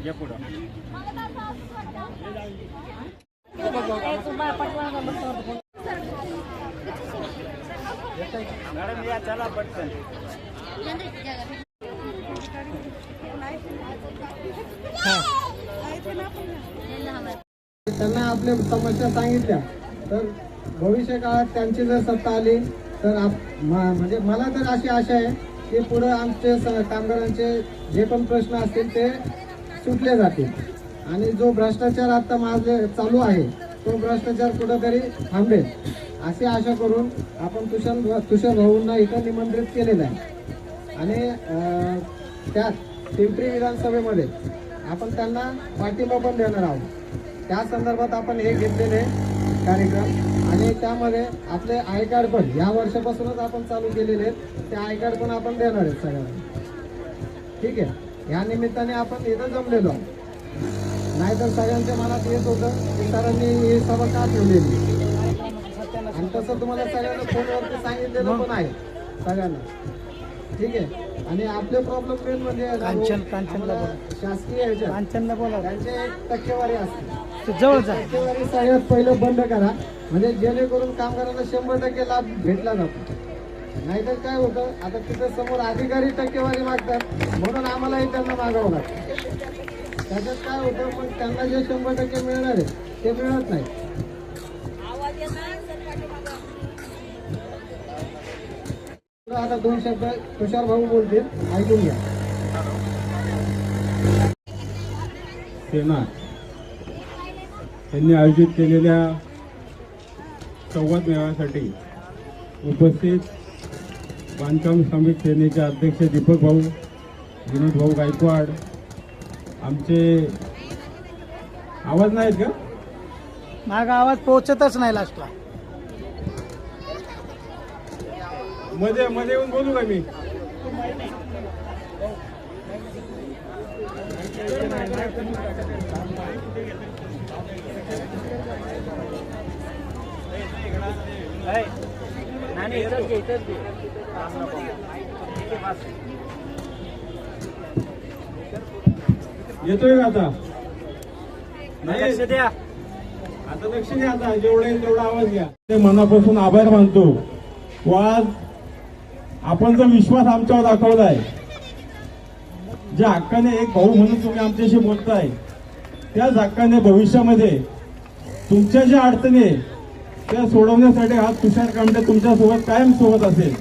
या पुढं मॅडम या चला पटकन. त्यांना आपल्या समस्या सांगितल्या तर भविष्य काळात त्यांची जर सत्ता आली तर म्हणजे मला तर अशी आशा आहे की पुढे आमचे कामगारांचे जे पण प्रश्न असतील ते सुटले जातील आणि जो भ्रष्टाचार आता माझे चालू आहे तो भ्रष्टाचार कुठेतरी थांबेल अशी आशा करून आपण तुषार भाऊंना इथं निमंत्रित केलेलं आहे. आणि त्यात पिंपरी विधानसभेमध्ये आपण त्यांना पाठिंबा पण देणार आहोत. त्या संदर्भात आपण हे घेतलेले कार्यक्रम आणि त्यामध्ये आपले आय कार्ड पण या वर्षापासूनच आपण चालू केलेले आहेत. ते आय कार्ड पण आपण देणार आहेत सगळ्यांना. ठीक आहे. या निमित्ताने आपण इथं जमलेलो आहोत. नाहीतर सगळ्यांच्या मनात येत होतं की सरांनी ही सभा का ठेवलेली आणि तसं तुम्हाला सगळ्यांना फोनवरती सांगितलेलं पण आहे सगळ्यांना. ठीक आहे. आणि आपले प्रॉब्लेम मेन म्हणजे शासकीय त्यांची एक टक्केवारी असते. टक्केवारी सगळ्यात पहिलं बंद करा म्हणजे जेणेकरून कामगारांना 100% लाभ भेटला जातो. नाहीतर काय होतं आता तिथं समोर अधिकारी टक्केवारी मागतात म्हणून आम्हालाही त्यांना मागावं लागतं. त्याच्यात काय होतं मग त्यांना जे 100% मिळणार आहे ते मिळत नाही. आता 2 शब्द तुषार भाऊ बोलतील ऐकून घ्या. सेना यांनी आयोजित केलेल्या संवाद मेळाव्यासाठी उपस्थित बांधकाम श्रमिक सेनेचे अध्यक्ष दीपक भाऊ, विनोद भाऊ गायकवाड, आमचे आवाज नाहीत का? माझा आवाज पोहोचतच नाही लास्टला. मध्ये मध्ये येऊन बोलू का मी? येतोय का आता? नाही लक्ष द्या. आता लक्ष द्या. आता जेवढा येईल तेवढा आवाज घ्या. ते मनापासून आभार मानतो. आज आपण जो विश्वास आमच्यावर दाखवलाय, ज्या हक्काने एक भाऊ म्हणून तुम्ही आमच्याशी बोलताय, त्याच हक्काने भविष्यामध्ये तुमच्या ज्या अडचणी त्या सोडवण्यासाठी हा तुषार कामटे तुमच्या सोबत कायम सोबत असेल.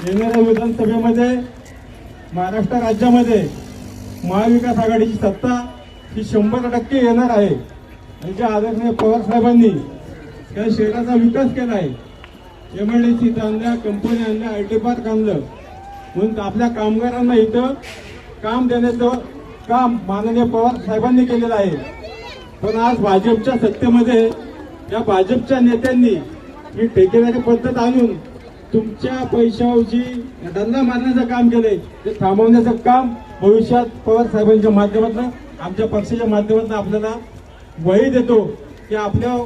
येणाऱ्या विधानसभेमध्ये महाराष्ट्र राज्यामध्ये महाविकास आघाडीची सत्ता ही 100% येणार आहे. आणि ज्या आदरणीय पवार साहेबांनी त्या शहराचा विकास केला आहे, MIDC आणल्या, कंपनी आणल्या, IT पार्क आणलं, म्हणून आपल्या कामगारांना इथं काम देण्याचं काम माननीय पवार साहेबांनी केलेलं आहे. पण आज भाजपच्या सत्तेमध्ये या भाजपच्या नेत्यांनी ही ठेकेदारी पद्धत आणून तुमच्या पैशावरची धंदा मारण्याचं काम केलंय. ते थांबवण्याचं काम भविष्यात पवार साहेबांच्या माध्यमातून, आमच्या पक्षाच्या माध्यमातून आपल्याला वही देतो की आपल्या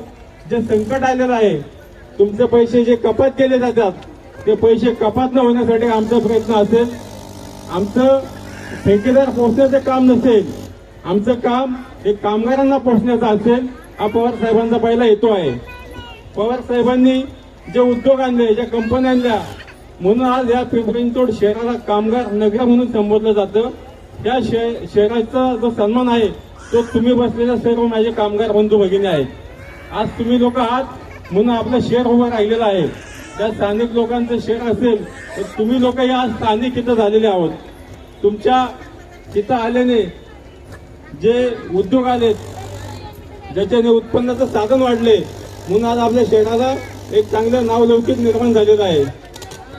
जे संकट आलेलं आहे, तुमचे पैसे जे कपात केले जातात ते पैसे कपात न होण्यासाठी आमचा प्रयत्न असेल. आमचं ठेकेदार पोहोचण्याचं काम नसेल, आमचं काम हे कामगारांना पोहोचण्याचं असेल. हा पवार साहेबांचा पहिला हेतू आहे. पवार साहेबांनी जे उद्योग आणले, ज्या कंपन्या आणल्या, म्हणून आज या पिंपरी चिंचवड शहराला कामगार नगर म्हणून संबोधलं जातं. त्या शहराचा जो सन्मान आहे तो तुम्ही बसलेल्या सर्व माझे कामगार बंधू भगिनी आहेत. आज तुम्ही लोक आहात म्हणून आपलं शहर उभं राहिलेलं आहे. त्या स्थानिक लोकांचं शहर असेल तर तुम्ही लोक या स्थानिक इथं झालेले आहोत. तुमच्या तिथं आल्याने जे उद्योग आलेत, ज्याच्याने उत्पन्नाचं साधन वाढले, म्हणून आज आपल्या शहराला एक चांगलं नावलौकिक निर्माण झालेलं आहे.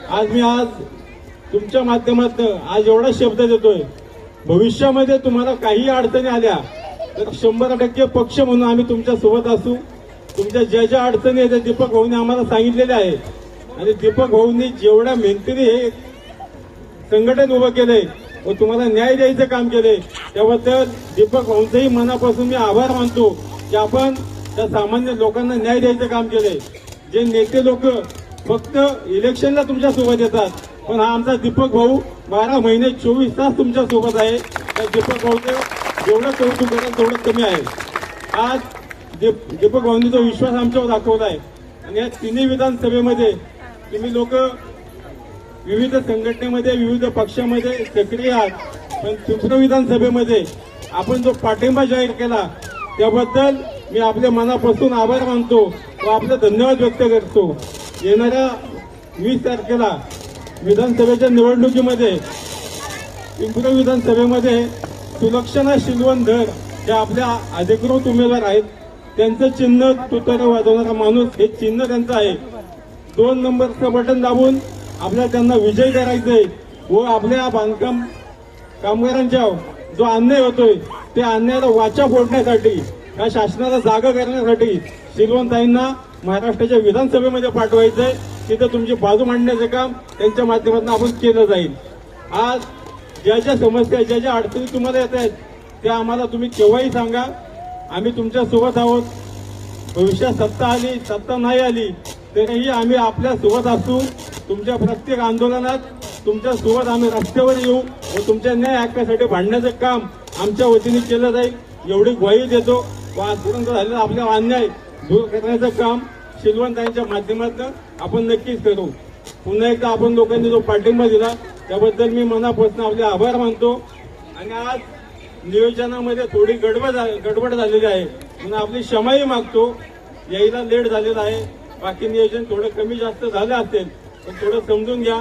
आज तुमच्या माध्यमातून आज एवढा शब्द देतोय, भविष्यामध्ये तुम्हाला काही अडचणी आल्या तर 100% पक्ष म्हणून आम्ही तुमच्या सोबत असू. तुमच्या ज्या ज्या अडचणी आहेत त्या दीपक भाऊंनी आम्हाला सांगितलेल्या आहे. आणि दीपक भाऊंनी जेवढ्या मेहनतीने हे संघटन उभं केलंय व तुम्हाला न्याय द्यायचं काम केलंय, त्याबद्दल दीपक भाऊंचंही मनापासून मी आभार मानतो की आपण त्या सामान्य लोकांना न्याय द्यायचं काम केलंय. जे नेते लोक फक्त इलेक्शनला तुमच्या सोबत येतात पण हा आमचा दीपक भाऊ 12 महिने 24 तास तुमच्या सोबत आहे. त्या दीपक भाऊचं जेवढं कौतुक करेल तेवढं कमी आहे. आज दीपक भाऊंनी जो विश्वास आमच्यावर दाखवला आहे आणि या तिन्ही विधानसभेमध्ये तुम्ही लोक विविध संघटनेमध्ये विविध पक्षामध्ये सक्रिय आहात, पण पिंपरी विधानसभेमध्ये आपण जो पाठिंबा जाहीर केला त्याबद्दल मी आपल्या मनापासून आभार मानतो व आपले धन्यवाद व्यक्त करतो. येणाऱ्या 20 तारखेला विधानसभेच्या निवडणुकीमध्ये पिंपरी विधानसभेमध्ये सुलक्षणा शिलवणधर जे आपल्या अधिकृत उमेदवार आहेत, त्यांचं चिन्ह तुतारी वाजवणारा माणूस हे चिन्ह त्यांचं आहे. 2 नंबरचं बटन दाबून आपल्याला त्यांना विजय करायचंय व आपल्या बांधकाम कामगारांच्या जो अन्याय होतोय त्या अन्यायाला वाचा फोडण्यासाठी, या शासनाला जागा करण्यासाठी शिलवणताईंना महाराष्ट्राच्या विधानसभेमध्ये पाठवायचंय. तिथं तुमची बाजू मांडण्याचं काम त्यांच्या माध्यमातून आपण केलं जाईल. आज ज्या ज्या समस्या ज्या ज्या अडचणी तुम्हाला येत आहेत त्या आम्हाला तुम्ही केव्हाही सांगा, आम्ही तुमच्या सोबत आहोत. भविष्यात सत्ता आली सत्ता नाही आली तरीही आम्ही आपल्या सोबत असू. तुमच्या प्रत्येक आंदोलनात तुमच्या सोबत आम्ही रस्त्यावर येऊ व तुमच्या न्याय हक्कासाठी भांडण्याचं काम आमच्या वतीने केलं जाईल एवढी ग्वाही देतो. व आजपर्यंत झालेला आपला अन्याय दूर करण्याचं काम शिलवणताईंच्या माध्यमातून आपण नक्कीच करू. पुन्हा एकदा आपण लोकांनी जो पाठिंबा दिला त्याबद्दल मी मनापासून आपले आभार मानतो. आणि आज नियोजनामध्ये थोडी गडबड झालेली आहे म्हणून आपली क्षमाही मागतो. यायला लेट झालेला आहे, बाकी नियोजन थोडं कमी जास्त झालं असेल पण थोडं समजून घ्या.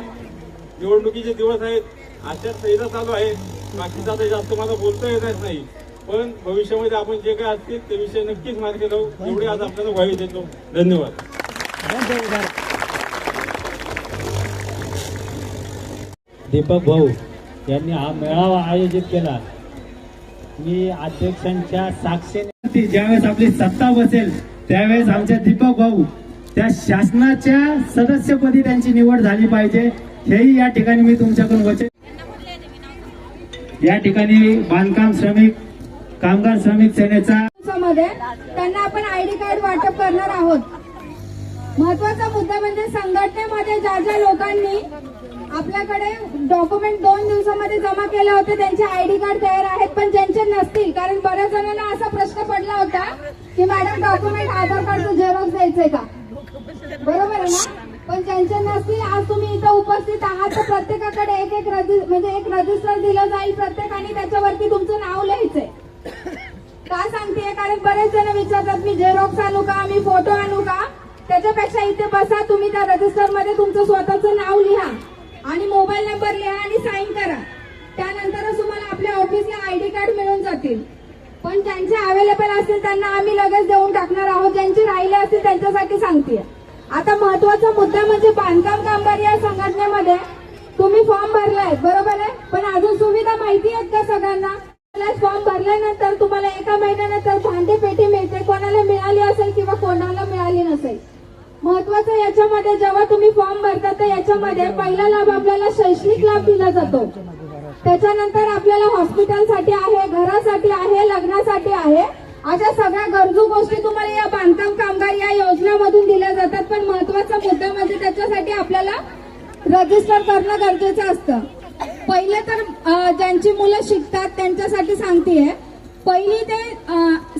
निवडणुकीचे दिवस आहेत, आचारसंहिता चालू आहे, बाकीचा आता जास्त मला बोलता येणार नाही, पण भविष्यामध्ये आपण जे काय असतील ते विषय नक्कीच मार्गी लावू एवढी आज आपल्याला ग्वाही देतो. धन्यवाद. दीपक भाऊ यांनी हा मेळावा आयोजित केला. मी अध्यक्षांच्या साक्षीने ज्यावेळेस आपली सत्ता बसेल त्यावेळेस आमच्या दीपक भाऊ त्या शासनाच्या सदस्यपदी त्यांची निवड झाली पाहिजे, हेही या ठिकाणी मी तुमच्याकडून वचन. या ठिकाणी बांधकाम श्रमिक कामगार श्रमिक सेनेचा त्यांना आपण आयडी कार्ड वाटप करणार आहोत. महत्वाचा मुद्दा म्हणजे संघटनेमध्ये ज्या ज्या लोकांनी आपल्याकडे डॉक्युमेंट 2 दिवसामध्ये जमा केले होते त्यांचे आयडी कार्ड तयार आहेत, पण ज्यांचे नसतील, कारण बऱ्याच जणांना असा प्रश्न पडला होता की मॅडम डॉक्युमेंट आधार कार्डचं झेरॉक्स द्यायचंय का, बरोबर आहे ना. पण ज्यांचे नसतील, आज तुम्ही इथं उपस्थित आहात तर प्रत्येकाकडे एक रजिस्टर दिलं जाईल. प्रत्येकाने त्याच्यावरती तुमचं नाव लिहायचंय. का सांगतेय, कारण बरेच जण विचारतात मी झेरॉक्स आणू का, मी फोटो आणू का. त्याच्यापेक्षा इथे बसा, तुम्ही त्या रजिस्टर मध्ये तुमचं स्वतःचं नाव लिहा आणि मोबाईल नंबर लिहा आणि साईन करा. त्यानंतरच तुम्हाला आपल्या ऑफिसला आयडी कार्ड मिळून जातील. पण ज्यांचे अवेलेबल असतील त्यांना आम्ही लगेच देऊन टाकणार आहोत. ज्यांचे राहिले असतील त्यांच्यासाठी सांगतेय. आता महत्वाचा मुद्दा म्हणजे बांधकाम कामगार या संघटनेमध्ये तुम्ही फॉर्म भरलाय, बरोबर आहे, पण अजून सुविधा माहिती आहेत का सगळ्यांना. फॉर्म भरल्यानंतर तुम्हाला 1 महिन्यानंतर भांडे पेटी मिळते, कोणाला मिळाली असेल किंवा कोणाला मिळाली नसेल. महत्वाचं याच्यामध्ये जेव्हा तुम्ही फॉर्म भरता तर याच्यामध्ये पहिला लाभ आपल्याला शैक्षणिक लाभ दिला जातो. त्याच्यानंतर आपल्याला हॉस्पिटलसाठी आहे, घरासाठी आहे, लग्नासाठी आहे, अशा सगळ्या गरजू गोष्टी तुम्हाला या बांधकाम कामगार या योजनेमधून दिल्या जातात. पण महत्वाचा मुद्दा म्हणजे त्याच्यासाठी आपल्याला रजिस्टर करणं गरजेचं असतं. पहिले तर ज्यांची मुलं शिकतात त्यांच्यासाठी सांगतेय, 1ली ते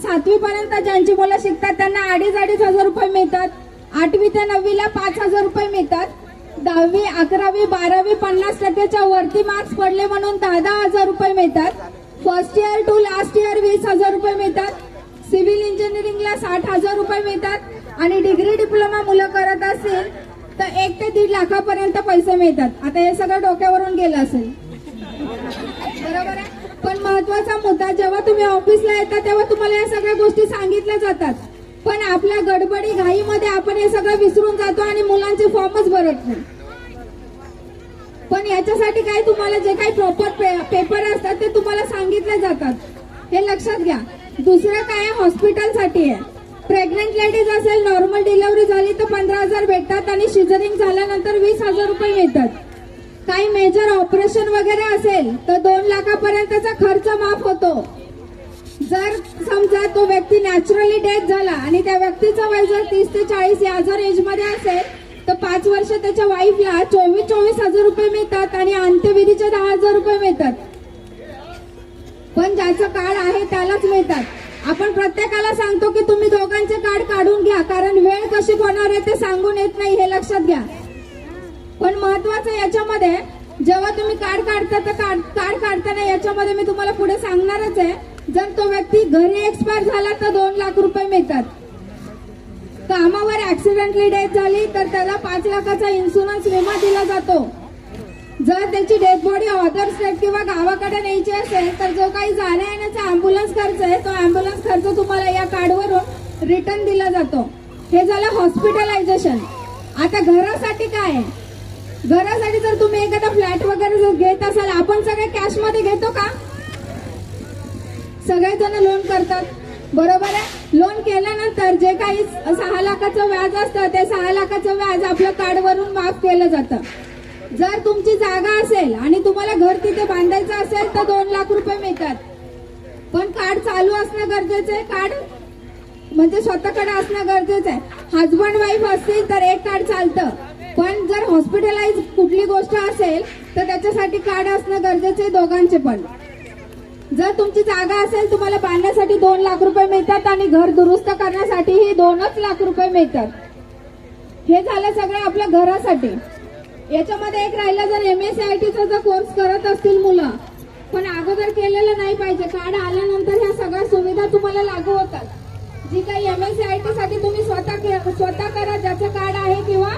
7वी पर्यंत ज्यांची मुलं शिकतात त्यांना 2,500 रुपये मिळतात. 8वी ते 9वीला 5,000 रुपये मिळतात. 10वी 11वी 12वी 50% वरती मार्क्स पडले म्हणून 10,000 रुपये मिळतात. First year to last year 20,000 रुपये मिळतात. सिव्हिल इंजिनिअरिंगला 60,000 रुपये मिळतात आणि डिग्री डिप्लोमा मुलं करत असेल तर 1 ते 1.5 लाखापर्यंत पैसे मिळतात. आता हे सगळं डोक्यावरून गेलं असेल, बरोबर आहे. पण महत्वाचा मुद्दा, जेव्हा तुम्ही ऑफिसला येता तेव्हा तुम्हाला या सगळ्या गोष्टी सांगितल्या जातात, पण आपल्या गडबडी घाईमध्ये आपण हे सगळं विसरून जातो आणि मुलांचे फॉर्मच भरत नाही. पण याच्यासाठी काय तुम्हाला जे काही प्रॉपर पेपर असतात ते तुम्हाला सांगितले जातात, हे लक्षात घ्या. दुसरं काय हॉस्पिटलसाठी आहे. प्रेग्नेंट लेडीज असेल, नॉर्मल डिलिव्हरी झाली तर 15,000 भेटतात आणि सिझरिंग झाल्यानंतर 20,000 रुपये मिळतात. काही मेजर ऑपरेशन वगैरे असेल तर 2 लाखापर्यंतचा खर्च माफ होतो. जर समजा तो व्यक्ती नॅचरली डेथ झाला आणि त्या व्यक्तीचं वय जर 30 ते 40 या जर एज मध्ये असेल तर 5 वर्ष त्याच्या वाईफला 24,000 रुपये मिळतात आणि अंत्यविधीचे 10,000 रुपये मिळतात. पण ज्याचं कार्ड आहे त्यालाच मिळतात. आपण प्रत्येकाला सांगतो की तुम्ही दोघांचे कार्ड काढून घ्या, कारण वेळ कशी होणार आहे ते सांगून येत नाही, हे लक्षात घ्या. पण महत्वाचं याच्यामध्ये जेव्हा तुम्ही कार्ड काढता तर कार्ड काढताना याच्यामध्ये मी तुम्हाला पुढे सांगणारच आहे, जर तो व्यक्ती घरी एक्सपायर झाला तर 2 लाख रुपये मिळतात. कामावर ऍक्सिडेंटली डेथ झाली तर त्याला 5 लाखाचा इन्शुरन्स विमा दिला जातो. जर त्याची डेड बॉडी अदर स्टेट किंवा गावाकडे न्यायची असेल तर जो काही जाण्या येण्याचा अँब्युलन्स खर्च आहे तो अँब्युलन्स खर्च तुम्हाला या कार्डवरून रिटर्न दिला जातो. हे झालं हॉस्पिटलायझेशन. आता घरासाठी काय आहे? घरासाठी जर तुम्ही एखादा फ्लॅट वगैरे जर घेत असाल, आपण सगळे कॅश मध्ये घेतो का? सगळेजण लोन करतात, बरोबर आहे. लोन केल्यानंतर जे काही 6 लाखाचं व्याज असतं ते 6 लाखाचं व्याज आपल्या कार्डवरून माफ केलं जातं. जर तुमची जागा असेल आणि तुम्हाला घर तिथे बांधायचं असेल तर 2 लाख रुपये मिळतात. पण कार्ड चालू असणं गरजेचं आहे, कार्ड म्हणजे स्वतःकडे असणं गरजेचं आहे. हजबंड वाईफ असतील तर एक कार्ड चालतं, पण जर हॉस्पिटलाइज कुठली गोष्ट असेल तर त्याच्यासाठी कार्ड असणं गरजेचं आहे, दोघांचे पण. जर तुमची जागा असेल तुम्हाला बांधण्यासाठी 2 लाख रुपये मिळतात आणि घर दुरुस्त करण्यासाठीही 2 लाख रुपये मिळतात. हे झालं सगळं आपल्या घरासाठी. याच्यामध्ये एक राहिला, जर MSCITचा जर कोर्स करत असतील मुलं पण अगोदर केलेलं नाही पाहिजे, कार्ड आल्यानंतर ह्या सगळ्या सुविधा तुम्हाला लागू होतात. जी काही MSCIT साठी तुम्ही स्वतः करा ज्याचं कार्ड आहे, किंवा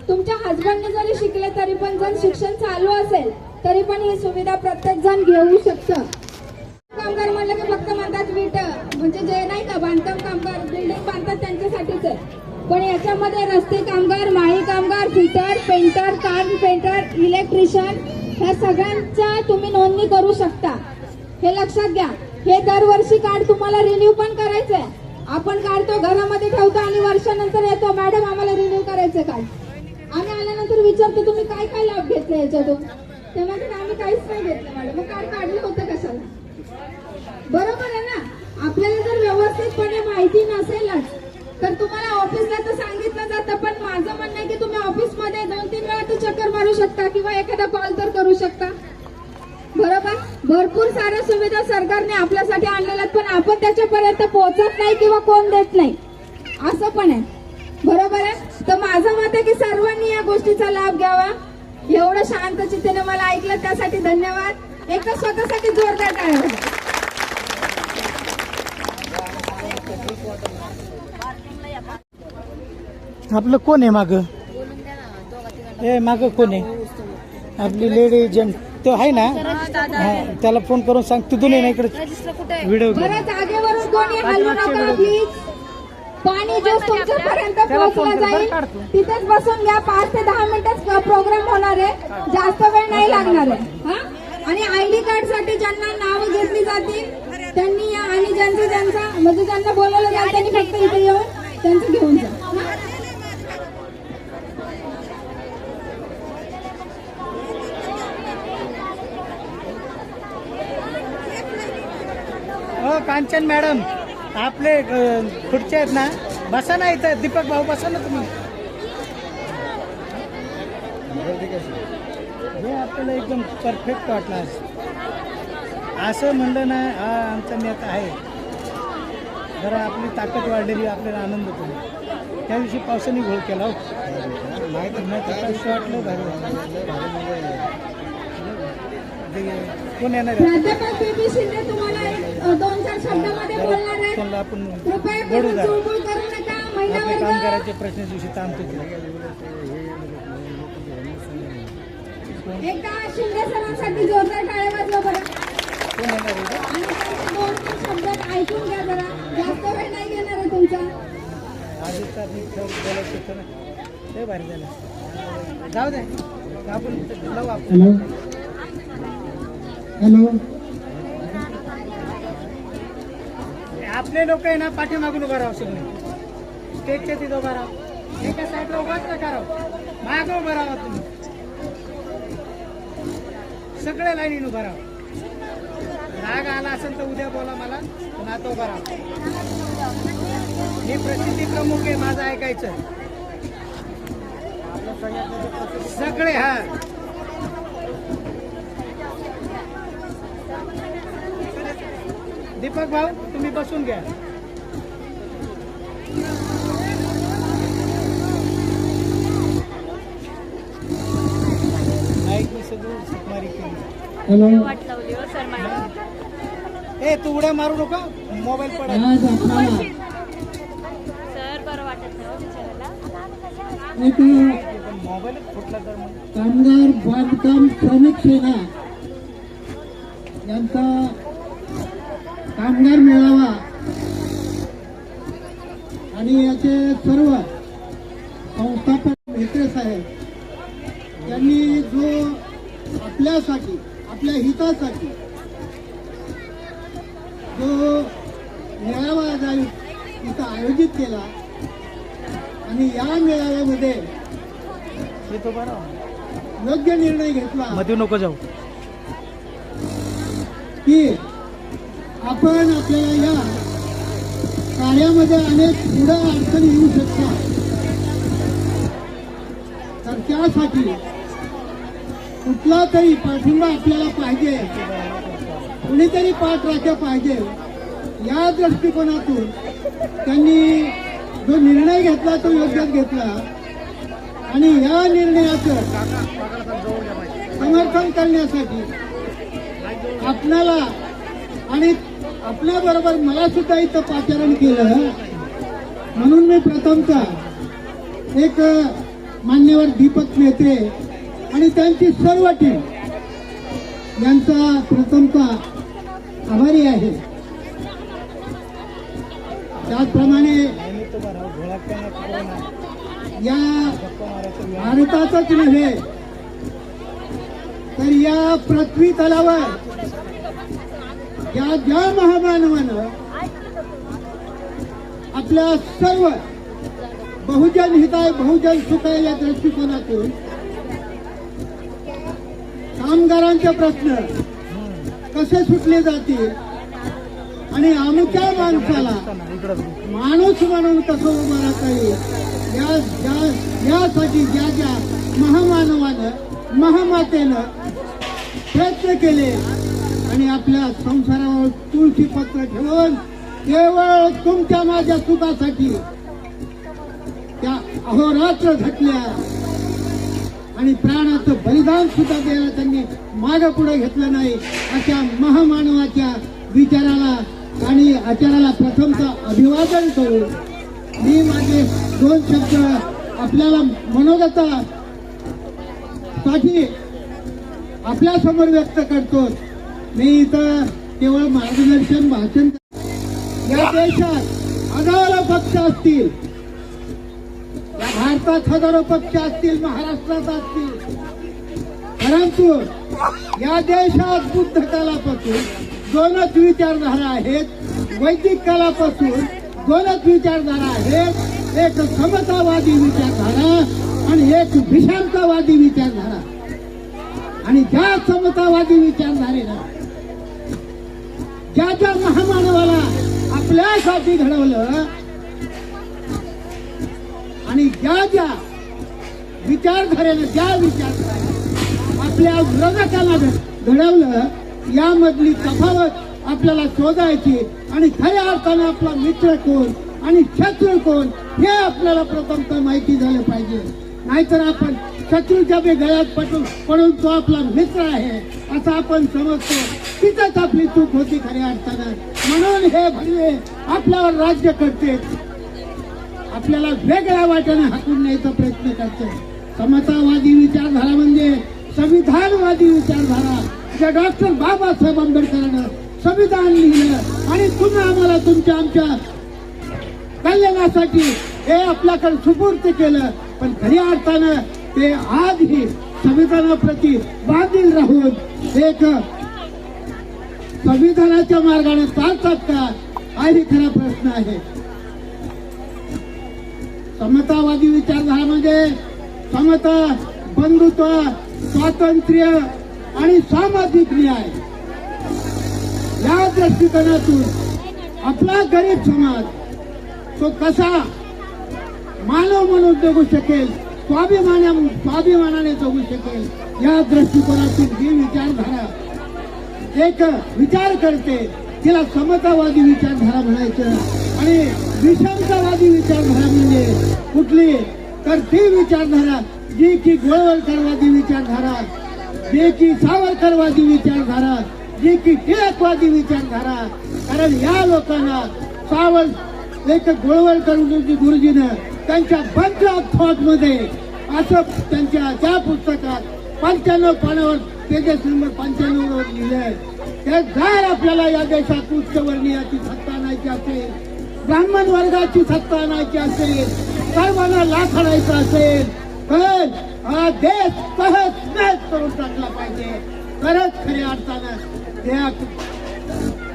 तुमच्या हजबंडने जरी शिकले तरी पण, जर शिक्षण चालू असेल तरी पण ही सुविधा प्रत्येक जण घेऊ शकतं. कामगार म्हणलं की फक्त म्हणतात वीट, म्हणजे जे नाही का बांधकाम कामगार बिल्डिंग बांधतात त्यांच्यासाठीच आहे. पण याच्यामध्ये रस्ते कामगार, माळी कामगार, फिटर, पेंटर, कारपेंटर, इलेक्ट्रिशियन ह्या सगळ्यांच्या तुम्ही नोंदणी करू शकता. हे लक्षात घ्या. हे दरवर्षी कार्ड तुम्हाला रिन्यू पण करायचंय. आपण काढतो, घरामध्ये ठेवतो आणि वर्षानंतर येतो, मॅडम आम्हाला रिन्यू करायचं कार्ड. आम्ही आल्यानंतर विचारतो तुम्ही काय काय लाभ घेतले याच्यातून, तेव्हा तर आम्ही काहीच नाही घेतलं मॅडम. मग कार्ड काढलं होतं कशाला? बरोबर आहे ना. आपल्याला जर व्यवस्थितपणे माहिती नसेलच तर तुम्हाला ऑफिसला तर सांगितलं जातं, पण माझं म्हणणं आहे की तुम्ही ऑफिसमध्ये 2-3 वेळा तर चक्कर मारू शकता किंवा एखादा कॉल तर करू शकता, बरोबर. भरपूर साऱ्या सुविधा सरकारने आपल्यासाठी आणलेल्या, पण आपण त्याच्यापर्यंत पोहोचत नाही किंवा कोण देत नाही, असं पण आहे, बरोबर आहे. तर माझं मत आहे की सर्वांनी या गोष्टीचा लाभ घ्यावा. एवढं शांत चित्तेने मला ऐकलं त्यासाठी धन्यवाद. एकदा स्वतःसाठी जोरदार टाळ्या वाजवा. आपलं कोण आहे माग? ए माग कोण आहे? आपली लेडी एजंट तो आहे ना, हा, त्याला फोन करून सांग तिथून ये ना इकडे व्हिडिओ. बरं, जागेवरून कोणी हलवू नका प्लीज. पाणी ज्यूस तुमच्यापर्यंत पोहोचला जाईल, तिथेच बसून घ्या. 5 ते 10 मिनिटच प्रोग्राम होणार आहे, जास्त वेळ नाही लागणार आहे. हा, आणि ID कार्ड साठी ज्यांना नावं घेतली जातील त्यांनी या, आणि ज्यांचा म्हणजे ज्यांना बोलवलं जाईल त्यांनी फक्त इथे येऊन त्यांचं घेऊन जा. हो कांचन मॅडम, आपले खुर्च्या आहेत ना, बसा ना इथं. दीपक भाऊ बसा ना तुम्ही. हे आपल्याला एकदम परफेक्ट वाटलं. असं म्हणलं ना, हा आमचा नेता आहे, जरा आपली ताकद वाढलेली, आपल्याला आनंद होतो. त्या दिवशी पावसाने घोळ केला हो, नाही तर काय वाटलं भारी. कोण येणार आहे? प्राध्यापक पी शिंदे तुम्हाला 2-4 शब्दामध्ये बोलणार आहे. त्यांना आपण कृपया बोलू करून द्या. चुळबुळ करू नका. महिला आपले वर्ग कामगारांच्या प्रश्नाच्या दिवशी थांबतो. एकदा शिंदे सरांसाठी जोरदार टाळ्या वाजवा बरं. कोण येणार आहे? आणि त्यांचे 2-3 शब्दात ऐकून घ्या जरा, जास्त वेळ नाही घेणार आहे तुमचा. आधी तर मी बोलायचं होतं ना, लय भारी झालं. जाऊ दे, आपण लावू आपण. हॅलो, आपले लोक आहे ना, पाठीमागून उभा राहा. सगळे स्टेजच्या तिथं उभा राहा. एका साईडला उभाच नका राहू, मागं उभा राहा तुम्ही. सगळे लाईनीन उभा राहा. राग आला असेल तर उद्या बोला मला, पण आता उभा राहा. मी प्रसिद्धी प्रमुख आहे, माझं ऐकायचं. सगळे हा दीपक भाऊ तुम्ही बसून घ्या. हॅलो. वाट लावली हो सर मला. ए तू उड्या मारू नका, मोबाईल पडा. आज आपल्याला सर बरं वाटत नाही हो बिचारायला. एक मोबाईल फुटला तर मग कामगार बांधकाम श्रमिक सेना यांचा कामगार मेळावा आणि याचे सर्व संस्थापक मित्र साहेब यांनी जो आपल्यासाठी आपल्या हितासाठी जो मेळावा इथं आयोजित केला आणि या मेळाव्यामध्ये येतो बरं योग्य निर्णय घेतला मध्ये नको जाऊ. की आपण आपल्याला या कार्यामध्ये अनेक पुढे अडचणी येऊ शकतात, तर त्यासाठी कुठला तरी पाठिंबा आपल्याला पाहिजे, कुणीतरी पाठराखा पाहिजे. या दृष्टिकोनातून त्यांनी जो निर्णय घेतला तो योग्यच घेतला आणि या निर्णयाचं समर्थन करण्यासाठी आपल्याला आणि आपल्याबरोबर मला सुद्धा इथं पाचारण केलं. म्हणून मी प्रथमतः एक मान्यवर दीपक मेहते आणि त्यांची सर्व टीम यांचा प्रथमतः आभारी आहे. त्याचप्रमाणे या भारतातच नव्हे तर या पृथ्वी तलावर या ज्या महामानवानं आपल्या सर्व बहुजन हिताय बहुजन सुखाय या दृष्टिकोनातून कामगारांचे प्रश्न कसे सुटले जातील आणि आमच्या माणसाला माणूस म्हणून कसं उभं राहता येईल यासाठी ज्या ज्या महामानवानं महामातेनं प्रयत्न केले आणि आपल्या संसारावर तुळशी पत्र ठेवून केवळ तुमच्या माझ्या सुखासाठी त्या अहोरात्र झटल्या आणि प्राणाचं बलिदान सुद्धा द्यायला त्यांनी मागं पुढे घेतलं नाही. अशा महामानवाच्या विचाराला आणि आचाराला प्रथमतः अभिवादन करून मी माझे 2 शब्द आपल्याला मनोगतासाठी आपल्या समोर व्यक्त करतो. मी इथं केवळ मार्गदर्शन भाषण. या देशात हजारो पक्ष असतील, या भारतात हजारो पक्ष असतील, महाराष्ट्रात असतील, परंतु या देशात बुद्ध कालापासून 2च विचारधारा आहेत. वैदिक कालापासून 2च विचारधारा आहेत. एक समतावादी विचारधारा आणि एक विषमतावादी विचारधारा. आणि ज्या समतावादी विचारधारेनं ज्या ज्या महामानवाला आपल्यासाठी घडवलं आणि ज्या ज्या विचारधारेनं ज्या विचारधारेनं आपल्या विरोधकाला घडवलं, यामधली तफावत आपल्याला शोधायची आणि खऱ्या अर्थानं आपला मित्र कोण आणि शत्रू कोण हे आपल्याला प्रथमतः माहिती झालं पाहिजे. नाहीतर आपण शत्रूच्या बी गळ्यात पडून तो आपला मित्र आहे असं आपण समजतो. तिथंच आपली चूक होती खऱ्या अर्थानं. म्हणून हे भडवे आपल्यावर राज्य करते, आपल्याला वेगळ्या वाटेने हाकून न्यायचा प्रयत्न करते. समतावादी विचारधारा म्हणजे संविधानवादी विचारधारा. ज्या डॉक्टर बाबासाहेब आंबेडकरांनं संविधान लिहिलं आणि तुम्ही आम्हाला तुमच्या आमच्या कल्याणासाठी हे आपल्याकडे सुपूर्द केलं, पण खऱ्या अर्थानं ते आजही संविधानाप्रती बांधील राहून एक संविधानाच्या मार्गाने चालतात का हाही खरा प्रश्न आहे. समतावादी विचारधारा म्हणजे समता, बंधुत्व, स्वातंत्र्य आणि सामाजिक न्याय. या दृष्टिकोनातून आपला गरीब समाज तो कसा मानव म्हणून जगू शकेल स्वाभिमानाने जगू शकेल, या दृष्टिकोनातून जी विचारधारा एक विचार करते तिला समतावादी विचारधारा म्हणायचं. आणि विषमतावादी विचारधारा म्हणजे कुठली, तर ती विचारधारा जी की गोळवलकरवादी विचारधारा, जे की सावरकरवादी विचारधारा, जी की टिळकवादी विचारधारा. कारण या लोकांना एक गोळवलकर गुरुजीनं त्यांच्या बंच ऑफ थॉट मध्ये असं त्यांच्या त्या पुस्तकात 95 पानावर पेजेस नंबर 95 वर लिहिलंय. ते जर आपल्याला या देशात उच्चवर्णीयाची सत्ता आणायची असेल, ब्राह्मण वर्गाची सत्ता आणायची असेल, सर्वांना लाखाडायचं असेल, तर हा देश सहज नष्ट करून टाकला पाहिजे. तरच खऱ्या अर्थानं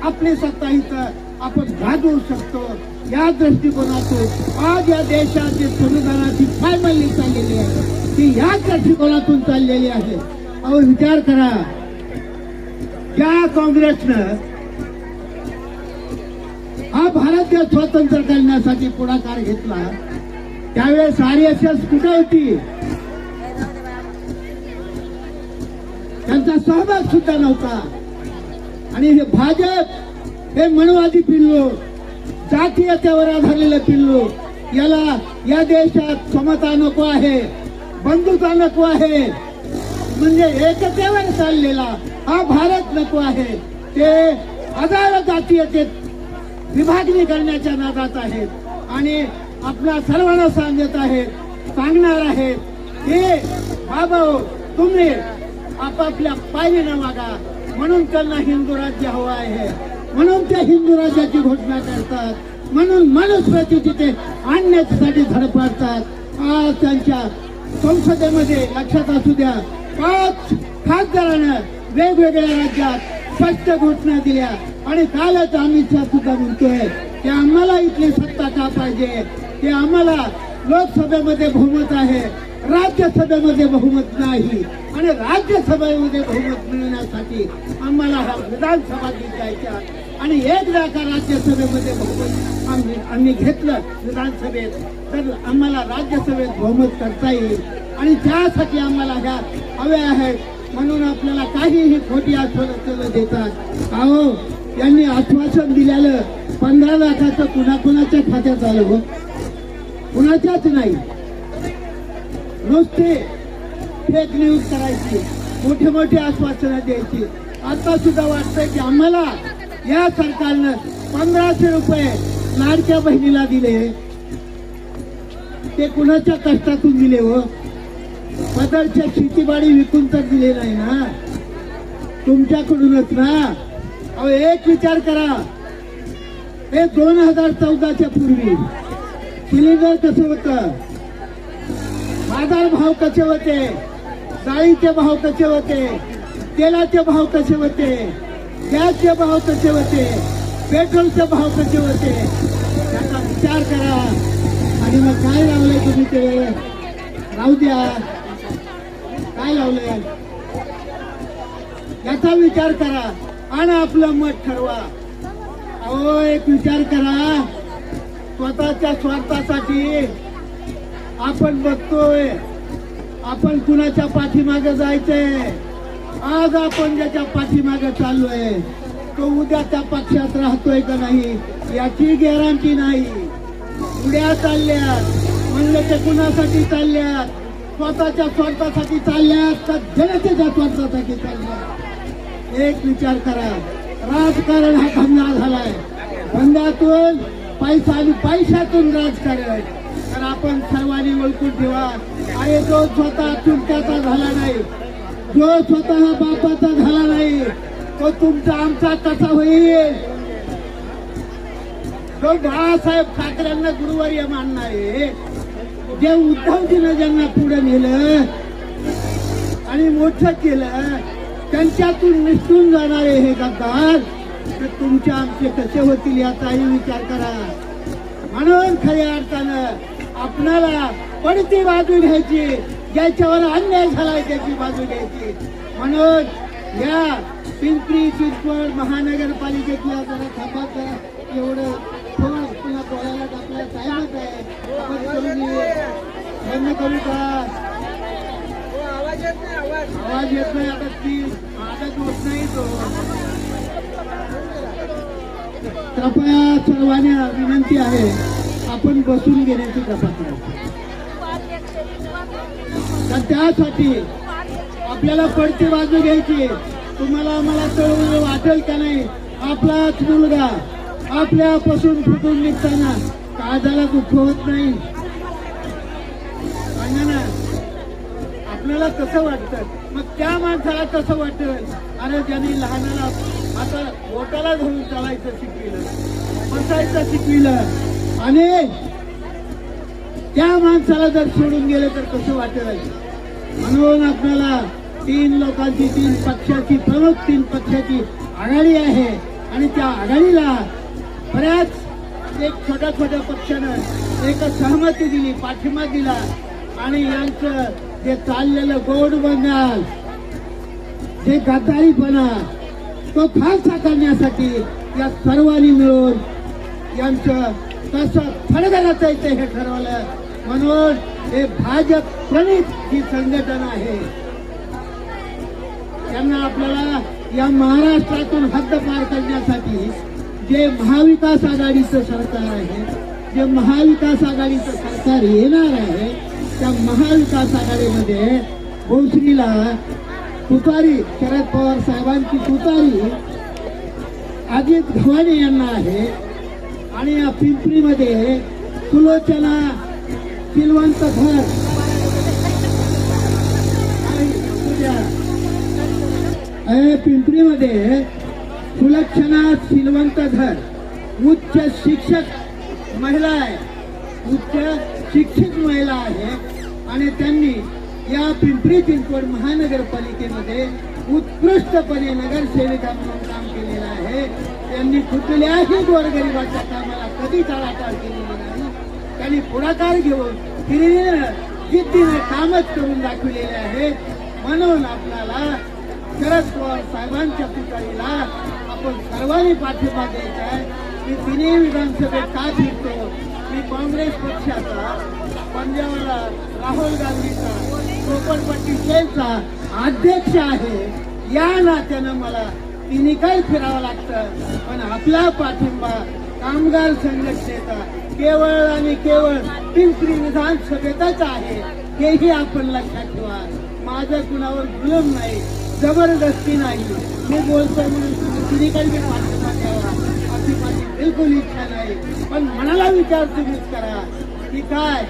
आपली सत्ता इथं आपण गाजवू शकतो. या दृष्टिकोनातून आज या देशाची संविधानाची फायनली चाललेली आहे, ती या दृष्टिकोनातून चाललेली आहे. अहो विचार करा, ज्या काँग्रेसनं हा भारत देश स्वतंत्र करण्यासाठी पुढाकार घेतला त्यावेळेस RSS कुठे होती, त्यांचा सहभाग सुद्धा नव्हता. आणि हे भाजप हे मनवादी पिल्लू, जातीयतेवर आधारलेलं पिल्लू, याला या देशात समता नको आहे, बंधुता नको आहे, म्हणजे एकतेवर चाललेला हा भारत नको आहे. ते हजार जातीयतेत विभागणी करण्याच्या नादात आहेत आणि आपल्या सर्वांना सांगणार आहेत की बाबा तुम्ही आपापल्या पायरीनं वागा. म्हणून त्यांना हिंदू राज्य हवं आहे, म्हणून ते हिंदू राज्याची घोषणा करतात, म्हणून मनुस्मृती तिथे आणण्यासाठी धडपडतात. आज त्यांच्या संसदेमध्ये लक्षात असू द्या, 5 खासदारांना वेगवेगळ्या राज्यात स्पष्ट घोषणा दिल्या. आणि कालच अमित शहा सुद्धा म्हणतोय की आम्हाला इथली सत्ता का पाहिजे, की आम्हाला लोकसभेमध्ये बहुमत आहे, राज्यसभेमध्ये बहुमत नाही. आणि राज्यसभेमध्ये बहुमत मिळवण्यासाठी आम्हाला विधानसभा जिंकायच्या. आणि एकदा का राज्यसभेमध्ये बहुमत आम्ही घेतलं विधानसभेत, तर आम्हाला राज्यसभेत बहुमत करता येईल. आणि त्यासाठी आम्हाला ह्या हव्या आहेत. म्हणून आपल्याला काहीही खोटी आश्वासनं देतात. अहो यांनी आश्वासन दिलेलं 15 लाखाचं कुणाकुणाच्या खात्यात आलं हो, कुणाच्याच नाही. नुसते फेक न्यूज करायची, मोठी मोठी आश्वासनं द्यायची. आता सुद्धा वाटतंय की आम्हाला या सरकारनं 1500 रुपये लाडक्या बहिणीला दिले, ते कुणाच्या कष्टातून दिले हो, पदरच्या शेतीबाडी विकून तर दिले नाही ना, तुमच्याकडूनच ना. अहो एक विचार करा, हे 2014च्या पूर्वी सिलेंडर कसं होतं, बाजार भाव कसे होते, डाळीचे भाव कसे होते, तेलाचे भाव कसे होते, गॅसचे भाव कसे होते, पेट्रोलचे भाव कसे होते, त्याचा विचार करा. आणि मग काय लावलंय तुम्ही, ते राहू द्या, काय लावलंय याचा विचार करा आणि आपलं मत ठरवा. अहो एक विचार करा, स्वतःच्या स्वार्थासाठी आपण बघतोय आपण कुणाच्या पाठीमागे जायचंय. आज आपण ज्याच्या पाठीमागे चाललोय तो उद्या त्या पक्षात राहतोय का नाही याची गॅरंटी नाही. उड्या चालल्यात म्हणलं ते कुणासाठी चालल्यात, स्वतःच्या स्वार्थासाठी चालल्यात का जनतेच्या स्वार्थासाठी चालल्यात. एक विचार करा, राजकारण हा धंदा झालाय, धंद्यातून पैसा आणि पैशातून राजकारण. तर आपण सर्वांनी ओळखून ठेवा, आणि जो स्वतः चुलत्याचा झाला नाही, जो स्वतः बापाचा झाला नाही, तो तुमचा आमचा कसा होईल. जो बाळासाहेब ठाकरेंना गुरुवर्य मानणारे, जे उद्धवजीनं ज्यांना पुढे नेलं आणि मोठं केलं, त्यांच्यातून निसटून जाणारे हे गद्दार तर तुमच्या आमचे कसे होतील याचाही विचार करा. म्हणून खऱ्या अर्थानं आपणाला पडती बाजू घ्यायची, ज्याच्यावर अन्याय झालाय त्याची बाजू घ्यायची. म्हणून या पिंपरी चिंचवड महानगरपालिकेतल्या जरा थांबाचं एवढं पुन्हा बोलायला आपल्याला टाइमच आहे. बंद करू का? आवाज येत नाही आता ती आदत होत नाही तो. कृपया सर्वांना विनंती आहे आपण बसून घेण्याची कृपा करा. तर त्यासाठी आपल्याला पडती बाजू घ्यायची. तुम्हाला आम्हाला चळवळ वाटेल का नाही? आपलाच मुलगा आपल्यापासून फुटून निघताना काळजाला दुःख होत नाही? सांगा ना, आपल्याला कसं वाटतं? मग त्या माणसाला कसं वाटेल? अरे ज्यांनी लहानाला आता बोटाला धरून चालायचं शिकविलं, बसायचं शिकविलं आणि त्या माणसाला जर सोडून गेले तर कसं वाटेल? म्हणून आपल्याला 3 लोकांची 3 पक्षाची प्रमुख 3 पक्षाची आघाडी आहे आणि त्या आघाडीला बऱ्याच एक छोट्या छोट्या पक्षानं एक सहमती दिली, पाठिंबा दिला आणि यांचं जे चाललेलं गोड बंगाल, जे गद्दारीपणा तो फारसा करण्यासाठी या सर्वांनी मिळून यांचं कसं फडगडाचं हे ठरवलं. म्हणून हे भाजप प्रणित जी संघटना आहे त्यांना आपल्याला या महाराष्ट्रातून हद्दपार करण्यासाठी जे महाविकास आघाडीचं सरकार आहे, जे महाविकास आघाडीचं सरकार येणार आहे, त्या महाविकास आघाडीमध्ये भोसरीला तुतारी शरद पवार साहेबांची तुतारी अजित गव्हाणे यांना आहे आणि या पिंपरीमध्ये सुलोचना सिलवंत धर पिंपरीमध्ये सुलक्षणा सिलवंत धर उच्च शिक्षक महिला आहे, उच्च शिक्षित महिला आहे आणि त्यांनी या पिंपरी चिंचवड महानगरपालिकेमध्ये उत्कृष्टपणे नगरसेविका म्हणून काम केलेलं आहे. त्यांनी कुठल्याही गोरगरिबाच्या कामाला कधी टाळाटाळ केलेली नाही. त्यांनी पुढाकार घेऊन जिद्दीने कामच करून दाखवलेले आहे. म्हणून आपल्याला शरद पवार साहेबांच्या पुतळीला आपण सर्वांनी पाठिंबा द्यायचा आहे. मी 3 विधानसभेत का फिरतो? मी काँग्रेस पक्षाचा, पंजाब राहुल गांधीचा, कोकणपट्टी सेलचा अध्यक्ष आहे. या नात्यानं मला तिन्हीकडे फिरावं लागतं. पण आपला पाठिंबा कामगार संघटनेचा केवळ आणि केवळ पिंपरी विधानसभेतच आहे, हेही आपण लक्षात ठेवा. माझं कुणावर जुलूम नाही, जबरदस्ती नाही. मी बोलतोय म्हणून तिन्हीकडे पाठिंबा द्यावा अशी माझी बिलकुल इच्छा नाही. पण मनाला विचार तुम्हीच करा की काय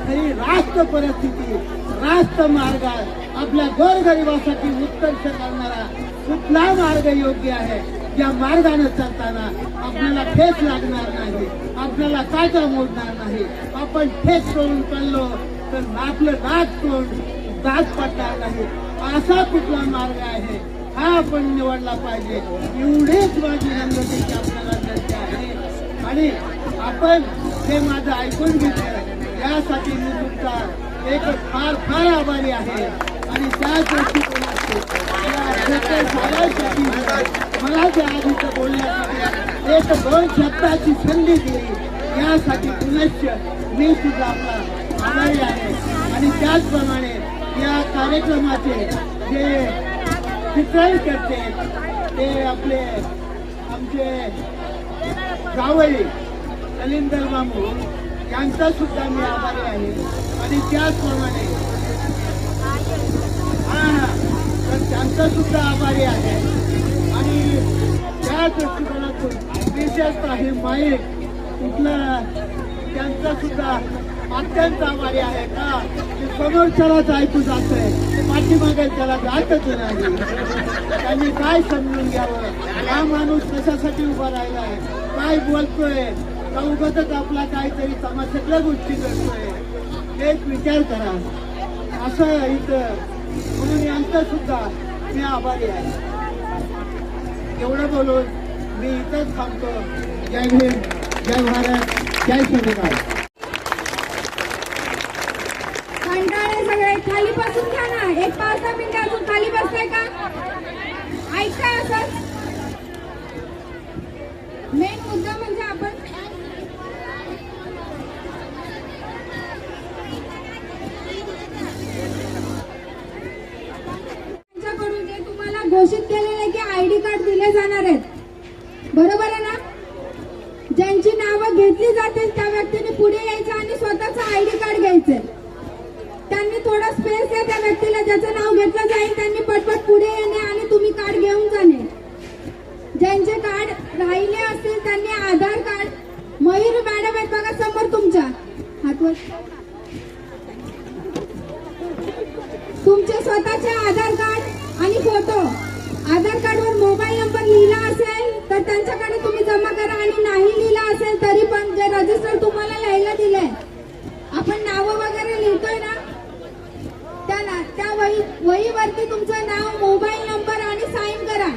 तरी रास्त परिस्थिती, रास्त मार्गात आपल्या गोरगरिबासाठी उत्कर्ष करणारा कुठला मार्ग योग्य आहे? ज्या मार्गाने चालताना आपल्याला ठेच लागणार नाही, आपल्याला काटा मोडणार नाही. आपण ठेच करून चाललो तर आपलं नाक तोंड दात पडणार नाही. असा कुठला मार्ग आहे हा आपण निवडला पाहिजे. एवढीच माझी रणनीती आपल्याला द्यायची आहे आणि आपण हे माझं ऐकून घेतलं यासाठी मी तुमचा एक फार फार आभारी आहे. आणि त्या दृष्टिकोनातून मला त्या आधीचं बोलण्यासाठी 1-2 शब्दाची संधी दिली यासाठी पुनश्च मी सुद्धा आपला आभारी आहे. आणि त्याचप्रमाणे या कार्यक्रमाचे जे चित्रण करते ते आमचे जावई कलिंदर मामू यांचा सुद्धा मी आभारी आहे. आणि त्याचप्रमाणे तर त्यांचा सुद्धा आभारी आहे. आणि त्या दृष्टिकोनातून विशेषतः हे माईक कुठलं त्यांचा सुद्धा अत्यंत आभारी आहे का की समोरच्यालाच ऐकू जातंय, पाठीमागे त्याला जातच नाही. त्यांनी काय समजून घ्यावं, हा माणूस कशासाठी उभा राहिला आहे, काय बोलतोय का उगाचच आपला काहीतरी तमाशातल्या गोष्टी करतोय, एक विचार करा. असं इथं म्हणून यांचा सुद्धा मी आभारी आहे. एवढं बोलून मी इथंच थांबतो. जय भीम, जय भारत, जय संविधान. कंटाळे सगळे खाली बसून घ्या ना. 1-5 मिनिटं अजून खाली बसताय का? ऐका असं मेन मुद्दा म्हणजे आपण घोषित केलेलं आहे की आयडी कार्ड दिले जाणार आहेत. बरोबर आहे ना? ज्यांची नावं घेतली जातील त्या व्यक्तीने पुढे यायचं आणि स्वतःचं आयडी कार्ड घ्यायचं. त्यांनी थोडा स्पेस द्या त्या व्यक्तीला ज्याचं नाव घेतलं जाईल. त्यांनी पटपट पुढे येणे आणि तुम्ही कार्ड घेऊन जाणे. ज्यांचे कार्ड राहिले असतील त्यांनी आधार कार्ड, मयूर मॅडम आहेत बघा समोर तुमच्या हातवर, तुमचे स्वतःचे आधार कार्ड आणि फोटो. आधार कार्डवर मोबाईल नंबर लिहिला असेल तर त्यांच्याकडे तुम्ही जमा करा आणि नाही लिहिला असेल तरी पण जे रजिस्टर तुम्हाला लिहायला दिलंय, आपण नावं वगैरे लिहितोय ना, त्या वहीवरती तुमचं नाव, मोबाईल नंबर आणि साईन करा.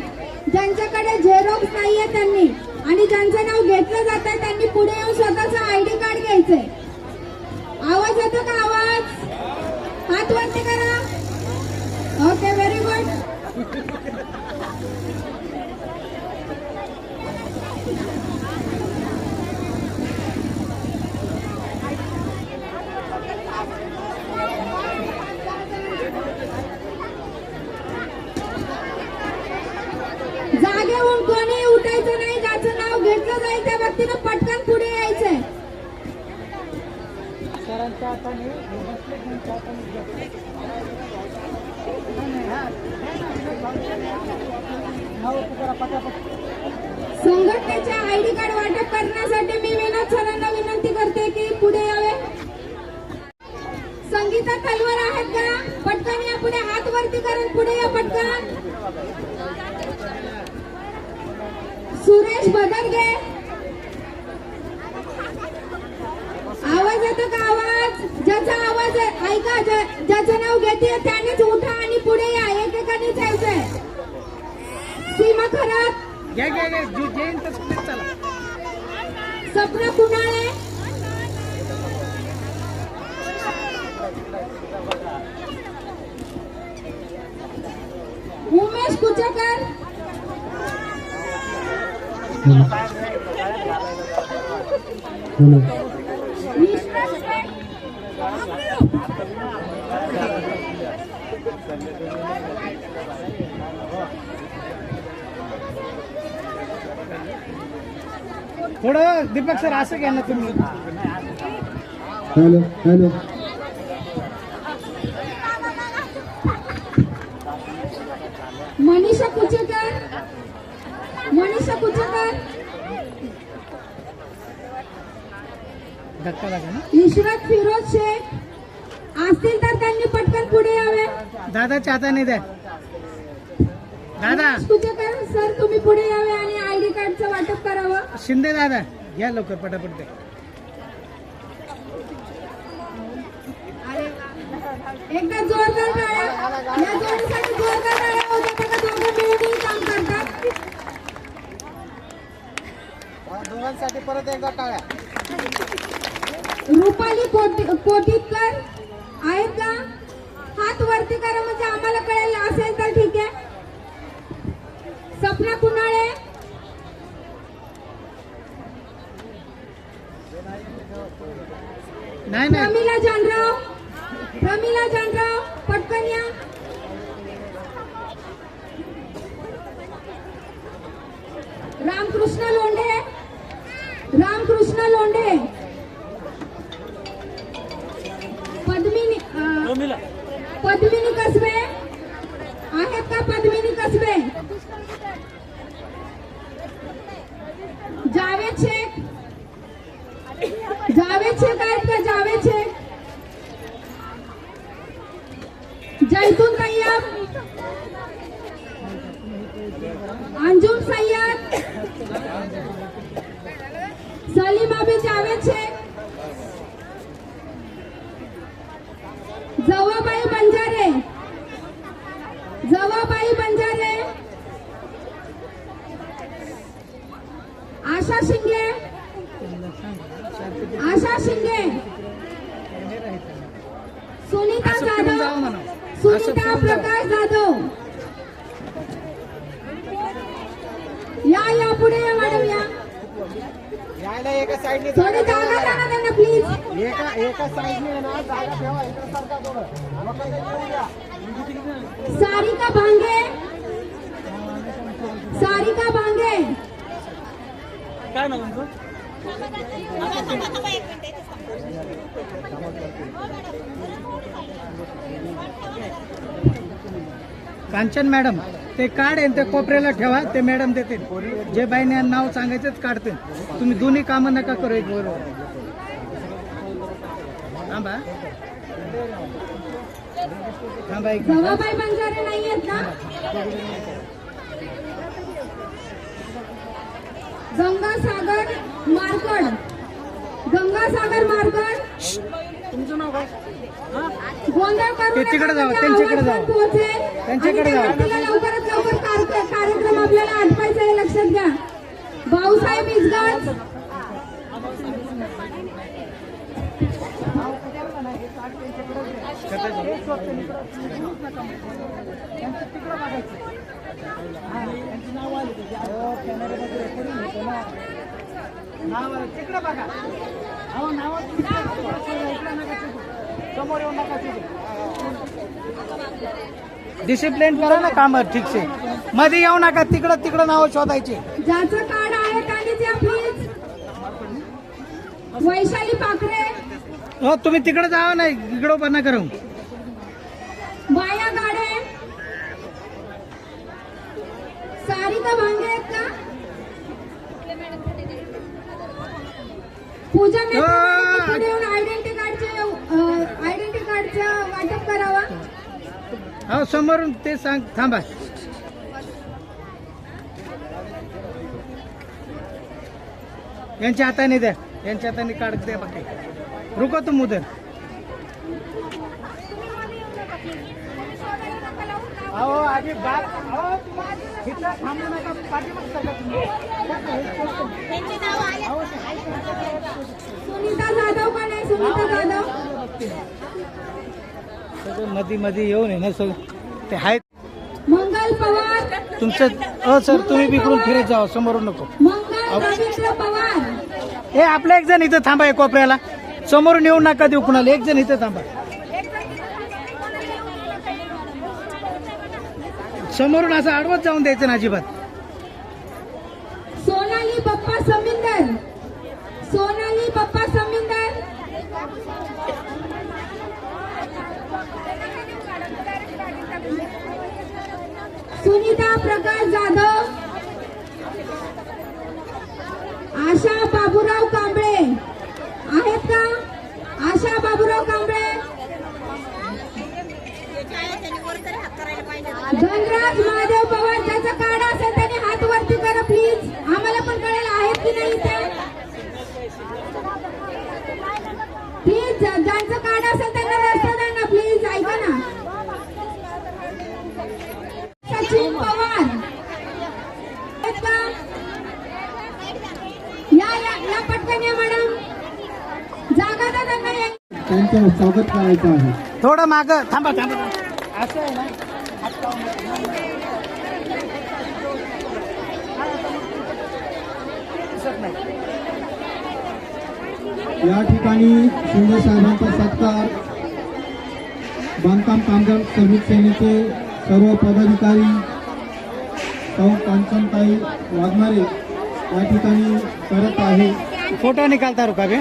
ज्यांच्याकडे झेरॉक्स नाहीये त्यांनी आणि ज्यांचं नाव घेतलं जात आहे त्यांनी पुढे येऊन स्वतःचं आयडी कार्ड घ्यायचंय. आवाज येतो का? आवाज हात वरती करा. Okay, very good. जागेहून कोणी उठायचं नाही. ज्याचं नाव घेतलं जाईल त्या व्यक्तीनं पटकन पुढे यायचंय. सरांच्या हाताने बसले त्यांच्या हाताने संघटनेचे आयडी कार्ड वाटप करण्यासाठी मी विनोद सरांना विनंती करते की पुढे यावे. संगीता तलवार आहेत का? पटकन या पुढे, हात वरती करून पुढे या पटकन. सुरेश बदलगे, आवाज येतो का? आवाज, ज्याचा आवाज ऐका, ज्याचं नाव घेते त्यानेच उठा आणि पुढे या. एकेकानेच यायचंय. सीमा खरात, सपना कुणाळे, उमेश कुचेकर, थोडं दीपक सर असं घ्या ना तुम्ही. Hello hello. मनीषा कुचेकर, मनीषा कुचेकर, धक्का लागा ना. इशरत फिरोज शेख असतील तर त्यांनी पटकन पुढे यावे. दादाच्या हाताने द्या. दादा कुचेकर सर तुम्ही पुढे यावे आणि आयडी कार्डचं वाटप करावं. शिंदे दादा घ्या लवकर पटापट द्या. एकदा जोरदार टाळ्या. या जोडीसाठी जोरदार टाळ्या होत्या बघा. दोघं मिळून काम करतात. दोघांसाठी परत एकदा टाळ्या. रुपाली कोटीतकर आहेत का? हात वरती करा म्हणजे आम्हाला कळेल. असेल तर ठीक आहे. सपना कुणाळे, नाही नाही प्रमिला जानराव, प्रमिला जानराव पटकन या. रामकृष्ण लोंढे, रामकृष्ण लोंढे, पद्मिनी कसबे आहेत का? पद्मिनी कसबे, जावेद शेख, जावेद शेख आहेत का? जावेद शेख, जैतून तैयब, अंजुम सय्यद, सलीम अबी जावेद शेख, जवाबाई बंजारे, जवाबाई बंजारे, आशा शिंदे, आशा शिंदे, सुनीता जाधव, सुनीता प्रकाश जाधव. या पुढे या मॅडम या. यायला एका साईडने थोडी जागा द्या ना त्यांना प्लीज. एका साईडने ना जागा ठेवा. इकडे सरका थोडं. सारिका भांगे, सारिका भांगे, काय नाव तुमचं? कांचन मॅडम, ते कार्ड आहे ते कोपऱ्याला ठेवा, ते मॅडम देतील. जे बाईने नाव सांगायचंच काढते. तुम्ही दोन्ही कामं नका करू एक बरोबर. थांबा थांबा एक मिनिट. गवाबाई बंजारे नाही आहेत ना? गंगासागर मारकड, गंगासागर मारकड, तुमचं नाव काय? गोंधळ करू ते तिकडे जावा, त्यांच्याकडे जावा. त्यांच्याकडे जावा. लवकरात लवकर कार्यक्रम आपल्याला आटपायचा आहे, लक्षात घ्या. भाऊसाहेब इस्गात, तिकडे बघा. अहो नाव समोर येऊन नका. डिसिप्लिन करा ना काम ठीक से. मध्ये येऊ नका. तिकडं नाव शोधायचे. ज्याचं कार्ड आहे त्यांनी द्या प्लीज. वैशाली पाखरे, हो तुम्ही तिकडे जावा नाही, इकडं पण नका राहू. माया गाडे, सारिका भांगे आहेत का? पूजा मेहता पुढे येऊन आयडेंटिटी कार्डचं वाटप करावा. हो समोरून ते सांग. थांबा. यांच्या हाताने द्या. यांच्या हाताने कार्ड द्या. बाकी रुको तुम उधर. अहो आधी बात. इथं थांबू नका. पाठीमागे सरका तुम्ही. सुनीता जाधव का नाही? सुनीता जाधव, मध्ये येऊन आहे ना सगळं ते आहेत. मंगल पवार, तुमचं सर तुम्ही बिकडून फिरत जावा. समोरून नको. मंगल रवींद्र पवार, हे आपलं एक जण इथं थांबा. एक कोपऱ्याला समोरून येऊ नका देऊ कुणाला. एक जण इथं थांबा. समोरून असं आडवत जाऊन द्यायचं ना अजिबात. सोनाली पप्पा समिंदर, सोनाली पप्पा समिंदर, सुनीता प्रकाश जाधव, आशा बाबूराव कांबळे आहेत का? आशा बाबूराव कांबळे, धनराज महादेव पवार. ज्याचा कार्ड असेल त्याने हात वरती करा प्लीज. आम्हाला पण कळेल आहेत की नाही ते. प्लीज ज्यांचं कार्ड असेल त्यांना रस्ता द्या ना प्लीज. ऐका ना. सचिन पवार आहेत का? या पटकन या मॅडम. जागा द्या त्यांना. त्यांचं स्वागत करायचं आहे. थोडं माग थांबा. असं आहे ना. या ठिकाणी शिंदे साहेबांचा सत्कार बांधकाम कामगार श्रमिक सेनेचे सर्व पदाधिकारी सौ कांचनताई वाघमारे या ठिकाणी करत आहे. फोटो निकालता रुका बे.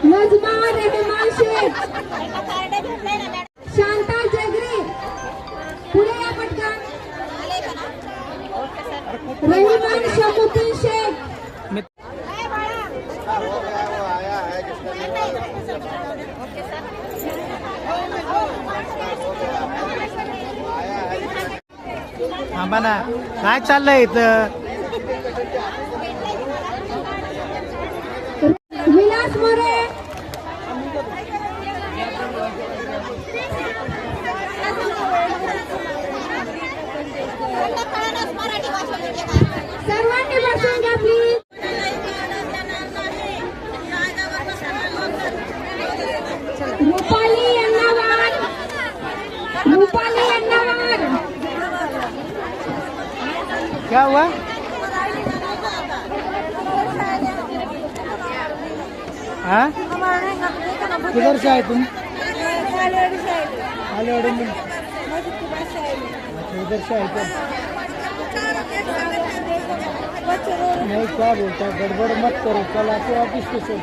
नजमा रेहमान शेख, शांता जगरी, पुढे या पटकन. रहिमान शमुद्दीन शेख, थांबा ना. काय चाललंय इथं? विलास मोरे, मराठी भाषा सर्वांनी बसून घ्या प्लीज. रुपाली यांना वार. रुपाली यांना वार. क्या हुआ? हाँ किधर से आए तुम? आलेवाड़ी में। इधर से आए क्या? नहीं क्या बोलता, गड़बड़ मत करो, कल आके ऑफिस के सोच.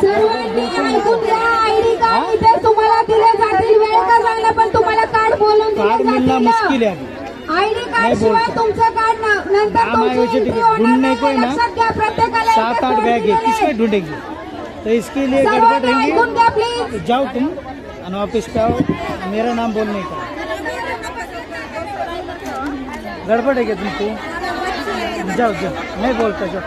सर्वांनी ऐकून घ्या. आयडी कार्ड इथे तुम्हाला दिले जातील. वेळ का झाला पण तुम्हाला कार्ड बोलून कार्ड दिले मिलना मुश्किल जातील. है अभी. आयडी कार्ड नाही शिवाय बोलता. तुमचं कार्ड नंतर काम आहे तुमची वैसे एंट्री ठीक है. होणार ढूंढने को नाही. है ना लक्षात घ्या. प्रत्येकाला 7-8 बैग है, किसमें ढूंढेंगे? तो इसके लिए गड़बड़ सर्वांनी ऐकून घ्या रहेंगे. प्लीज. जाओ तुम और ऑफिस पे आओ, मेरा नाम बोलने का. गड़बड़ है क्या तुमको? जाओ जाओ, नहीं बोलता जाओ.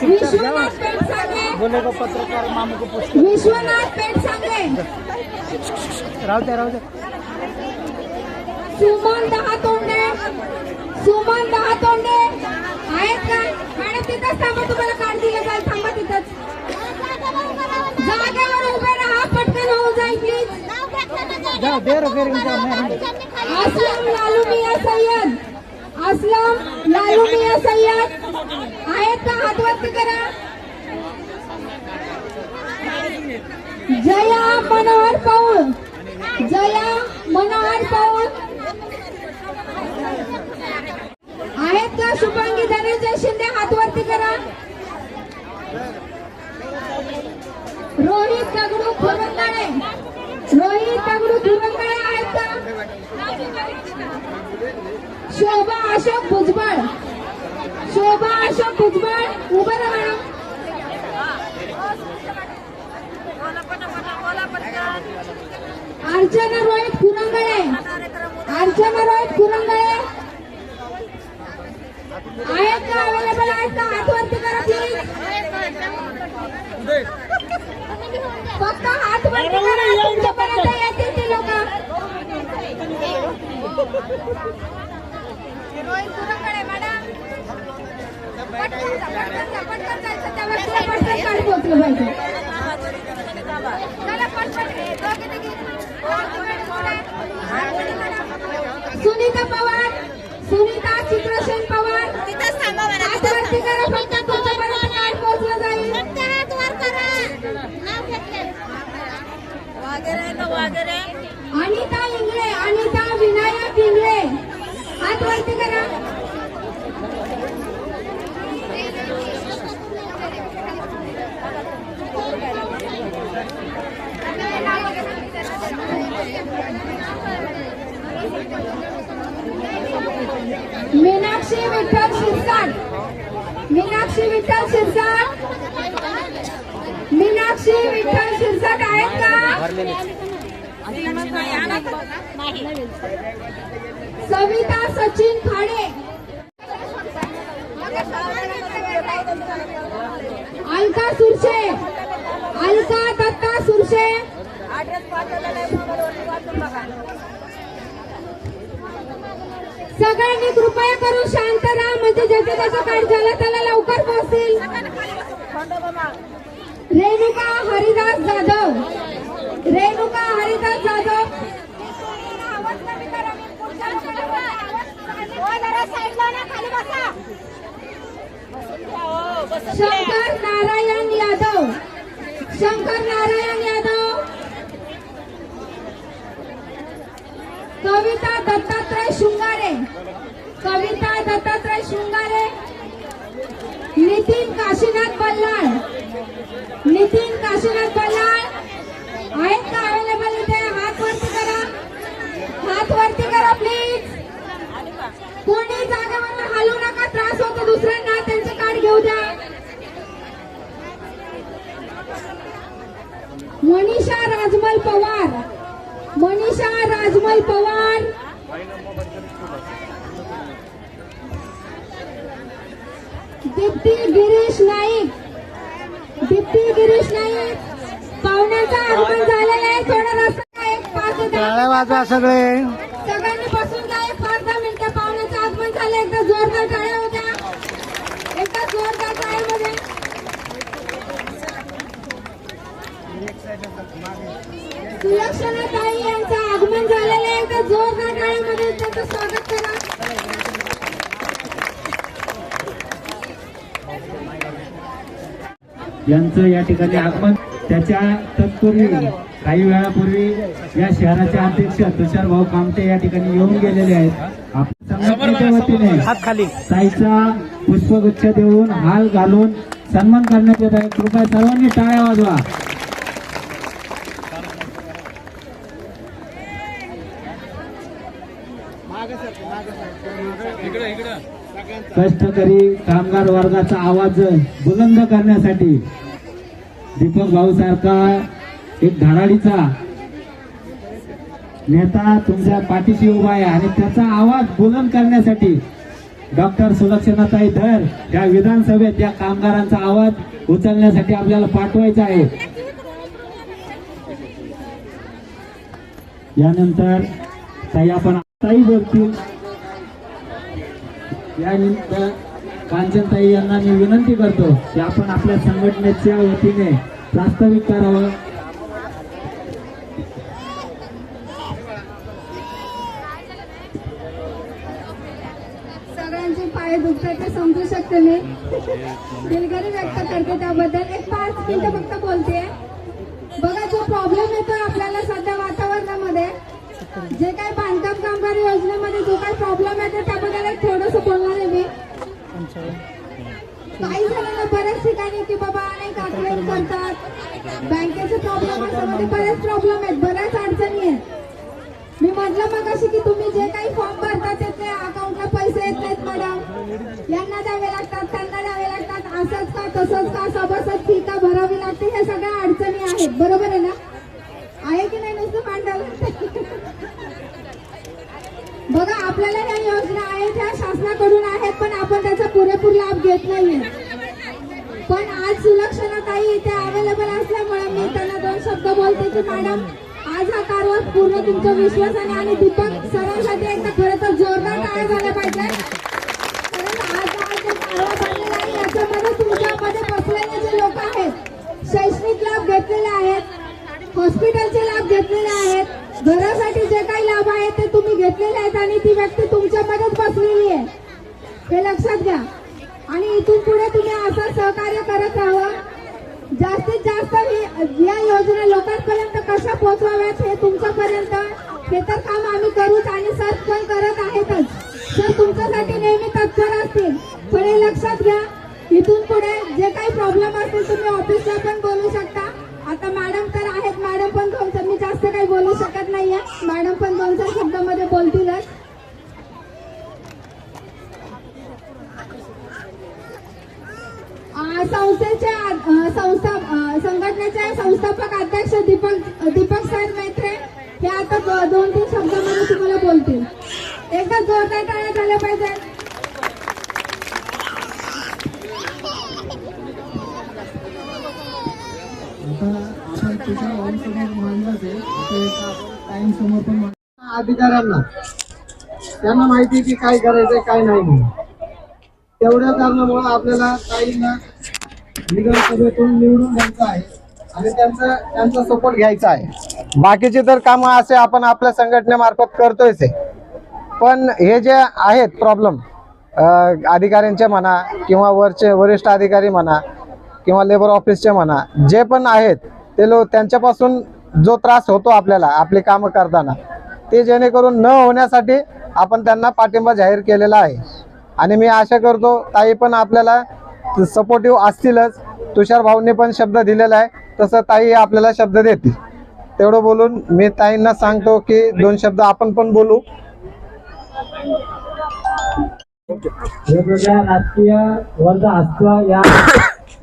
चुपचाप जाओ. विश्वनाथ पेटसांगे. बोलेगा पत्रकार मामू को पूछ. विश्वनाथ पेटसांगे. राहू द्या. सुमन दहातोंडे. सुमन दहातोंडे आहेत का? मॅडम तिथंच थांबा. तुम्हाला कार्ड दिलं जाईल. थांबा तिथंच. जागेवर उभे राहा. पटकन होऊन जाईल प्लीज. जाओ दे रहा फिर इनका मैं. असलम लालू मिया सय्यद. असलम लालू मिया सय्यद आहेत का? हात वरती करा. जया मनोहर पौळ. जया मनोहर पौळ आहेत का? शुभांगी धनंजय शिंदे हात वरती करा. रोहित दगडू खुरंगाळे. रोहित दगडू खुरंगाळे आहेत का? शोभा अशोक भुजबळ. शोभा अशोक भुजबळ उभं राहा मॅडम. अर्चना रोहित खुरंगाळे. अर्चना रोहित खुरंगाळे आहेत का? अवेलेबल आहेत का? हात वरती करा प्लीज. फक्त हात वरती करा. तुमच्यापर्यंत येतील ते लोक. रोहित खुरंगाळे मॅडम. पटकन जायचं. त्या व्यक्तीला पटकन कार्ड पोहोचलं पाहिजे. चला पटकन. सुनीता पवार. सुनीता चित्रसेन पवार हात वरती करा. फक्त तुमच्यापर्यंत कार्ड पोहोचलं जाईल. अनिता इंगळे. अनिता विनायक इंगळे हात वरती करा. मीनाक्षी विठ्ठल शिरसाट. मीनाक्षी विठ्ठल शिरसाट. मीनाक्षी विठ्ठल शिरसाट आहेत का? सविता सचिन खाडे. अलका सुरशे. अलका दत्ता सुरशे. सगळ्यांनी कृपया करून शांत राहा. म्हणजे ज्याचं त्याचं कार्ड झालं त्याला लवकर पोहोचतील. रेणुका हरिदास जाधव. रेणुका हरिदास जाधव. शंकर नारायण यादव. शंकर नारायण यादव. कविता दत्तात्रय शृंगारे. कविता दत्तात्रय शृंगारे. नितीन काशीनाथ बल्लाळ. नितीन काशीनाथ बल्लाळ आहेत का? अवेलेबल इथे. हात वरती करा. हात वरती करा प्लीज. कोणी जागेवर हलू नका. त्रास होतो दुसऱ्यांना. त्यांचे कार्ड घेऊ द्या. मनीषा राजमल पवार. मनीषा राजमल पवार. दीप्ती गिरीश नाईक. दीप्ती गिरीश नाईक. पाहुण्यांचं आगमन झालेलं आहे. थोडा रस्ता 1-5 टाळ्या वाजवा सगळे. सगळ्यांनी बसून जा. 1-5 मिनिटं पाहुण्यांचं आगमन सुलक्षणाताई यांचं आगमन झालेलं आहे, तर जोरदार टाळ्यांमध्ये त्यांचं स्वागत करा. यांचं या ठिकाणी आगमन, त्याच्या तत्पूर्वी काही वेळापूर्वी या शहराचे अध्यक्ष तुषार भाऊ कामटे या ठिकाणी येऊन गेलेले आहेत. आपल्या संघटनेच्या वतीने हात खाली. ताईचा पुष्पगुच्छ देऊन हाल घालून सन्मान करण्यात येत आहे. कृपया सर्वांनी टाळ्या वाजवा. कष्टकरी कामगार वर्गाचा आवाज बुलंद करण्यासाठी दीपक भाऊ सारखा एक धडाडीचा नेता तुमच्या पाठीशी उभा आहे आणि त्याचा आवाज बुलंद करण्यासाठी डॉक्टर सुलक्षणाताई धर या विधानसभेत या कामगारांचा आवाज उचलण्यासाठी आपल्याला पाठवायचा आहे. यानंतर ताई आपण ताई बोलतील. यानंतर कांचनताई यांना मी विनंती करतो की आपण आपल्या संघटनेच्या वतीने प्रास्ताविक करावं. सगळ्यांचे पाय दुखतात ते समजू शकते मी, दिलगिरी व्यक्त करते त्याबद्दल. एक 5 मिनिटं फक्त बोलते. बघा, जो प्रॉब्लेम येतोय आपल्याला सध्या वातावरणामध्ये, जे काही बांधकाम कामगार योजनेमध्ये जो काही प्रॉब्लेम येतो त्याबद्दल एक थोडंसं बोलणार आहे मी. काही जणांना बऱ्याच ठिकाणी की बाबा अनेक क्लेम करतात, बँकेचे प्रॉब्लेम असं बरेच प्रॉब्लेम आहेत, बऱ्याच अडचणी आहेत. मी म्हटलं मग अशी की तुम्ही जे काही फॉर्म भरतात त्याचे अकाउंटला पैसे येत नाहीत मॅडम, यांना द्यावे लागतात, त्यांना द्यावे लागतात, असंच का तसंच का, सभासद फी का भरावी लागते, हे सगळ्या अडचणी आहेत. बरोबर आहे ना? आहे की नाही? नुसतं मांडावं. बघा, आपल्याला या योजना आहेत, ह्या शासनाकडून आहेत, पण आपण त्याचा पुरेपूर लाभ घेत नाहीये. पण आज सुलक्षणाताई इथे अवेलेबल असल्यामुळे मी त्यांना 2 शब्द बोलते की मॅडम, आज हा कारभार पूर्ण तुमच्या विश्वासाने आणि दीपक सरांसाठी एकदा खरं तर जोरदार टाळ्या झाल्या पाहिजे. कारण आज हा जो कारभार झालेला आहे याच्यामध्ये तुमच्यामध्ये बसलेले जे लोक आहेत, शैक्षणिक लाभ घेतलेले आहेत, हॉस्पिटलचे लाभ घेतलेले आहेत, घरासाठी जे काही लाभ आहेत ते तुम्ही घेतलेले आहेत आणि ती व्यक्ती तुमच्यामध्येच बसलेली आहे, हे लक्षात घ्या. आणि इथून पुढे तुम्ही असं सहकार्य करत राहा. जास्तीत जास्त या योजना लोकांपर्यंत कशा पोहोचवाव्यात हे तुमच्यापर्यंत, हे तर काम आम्ही करूच आणि सर पण करत आहेतच. सर तुमच्यासाठी नेहमी तत्पर असतील. पण हे लक्षात घ्या, इथून पुढे जे काही प्रॉब्लेम असतील तुम्ही ऑफिसला पण बोलू शकता. आता मॅडम तर आहेत, मॅडम पण तुमचं, मी जास्त काही बोलू शकत नाहीये, मॅडम पण 2-4 शब्दामध्ये बोलतीलच. संघटनेचे संस्थापक अध्यक्ष दीपक सर मेत्रे हे आता 2-3 शब्दामध्ये तुम्हाला बोलतील. एकदा जोरदार टाळ्या झाल्या पाहिजे. अधिकाऱ्यांना त्यांना माहिती की काय करायचंय काय नाही म्हणून, तेवढ्या कारणामुळे आपल्याला ताईंना विधानसभेतून निवडून द्यायचं आहे आणि त्यांचा सपोर्ट घ्यायचा आहे. बाकीचे तर कामं असे आपण आपल्या संघटनेमार्फत करतोयच आहे. पण हे जे आहेत प्रॉब्लेम अधिकाऱ्यांचे म्हणा किंवा वरिष्ठ अधिकारी म्हणा किंवा लेबर ऑफिसचे म्हणा, जे पण आहेत ते त्यांच्यापासून जो त्रास होतो आपल्याला आपली कामं करताना, ते जेणेकरून न होण्यासाठी आपण त्यांना पाठिंबा जाहीर केलेला आहे. आणि मी आशा करतो ताई पण आपल्याला सपोर्टिव्ह असतीलच. तुषार भाऊंनी पण शब्द दिलेला आहे, तसं ताई आपल्याला शब्द देतील. तेवढं बोलून मी ताईंना सांगतो की 2 शब्द आपण पण बोलू. वेगवेगळ्या राजकीय वर्ग असतो, या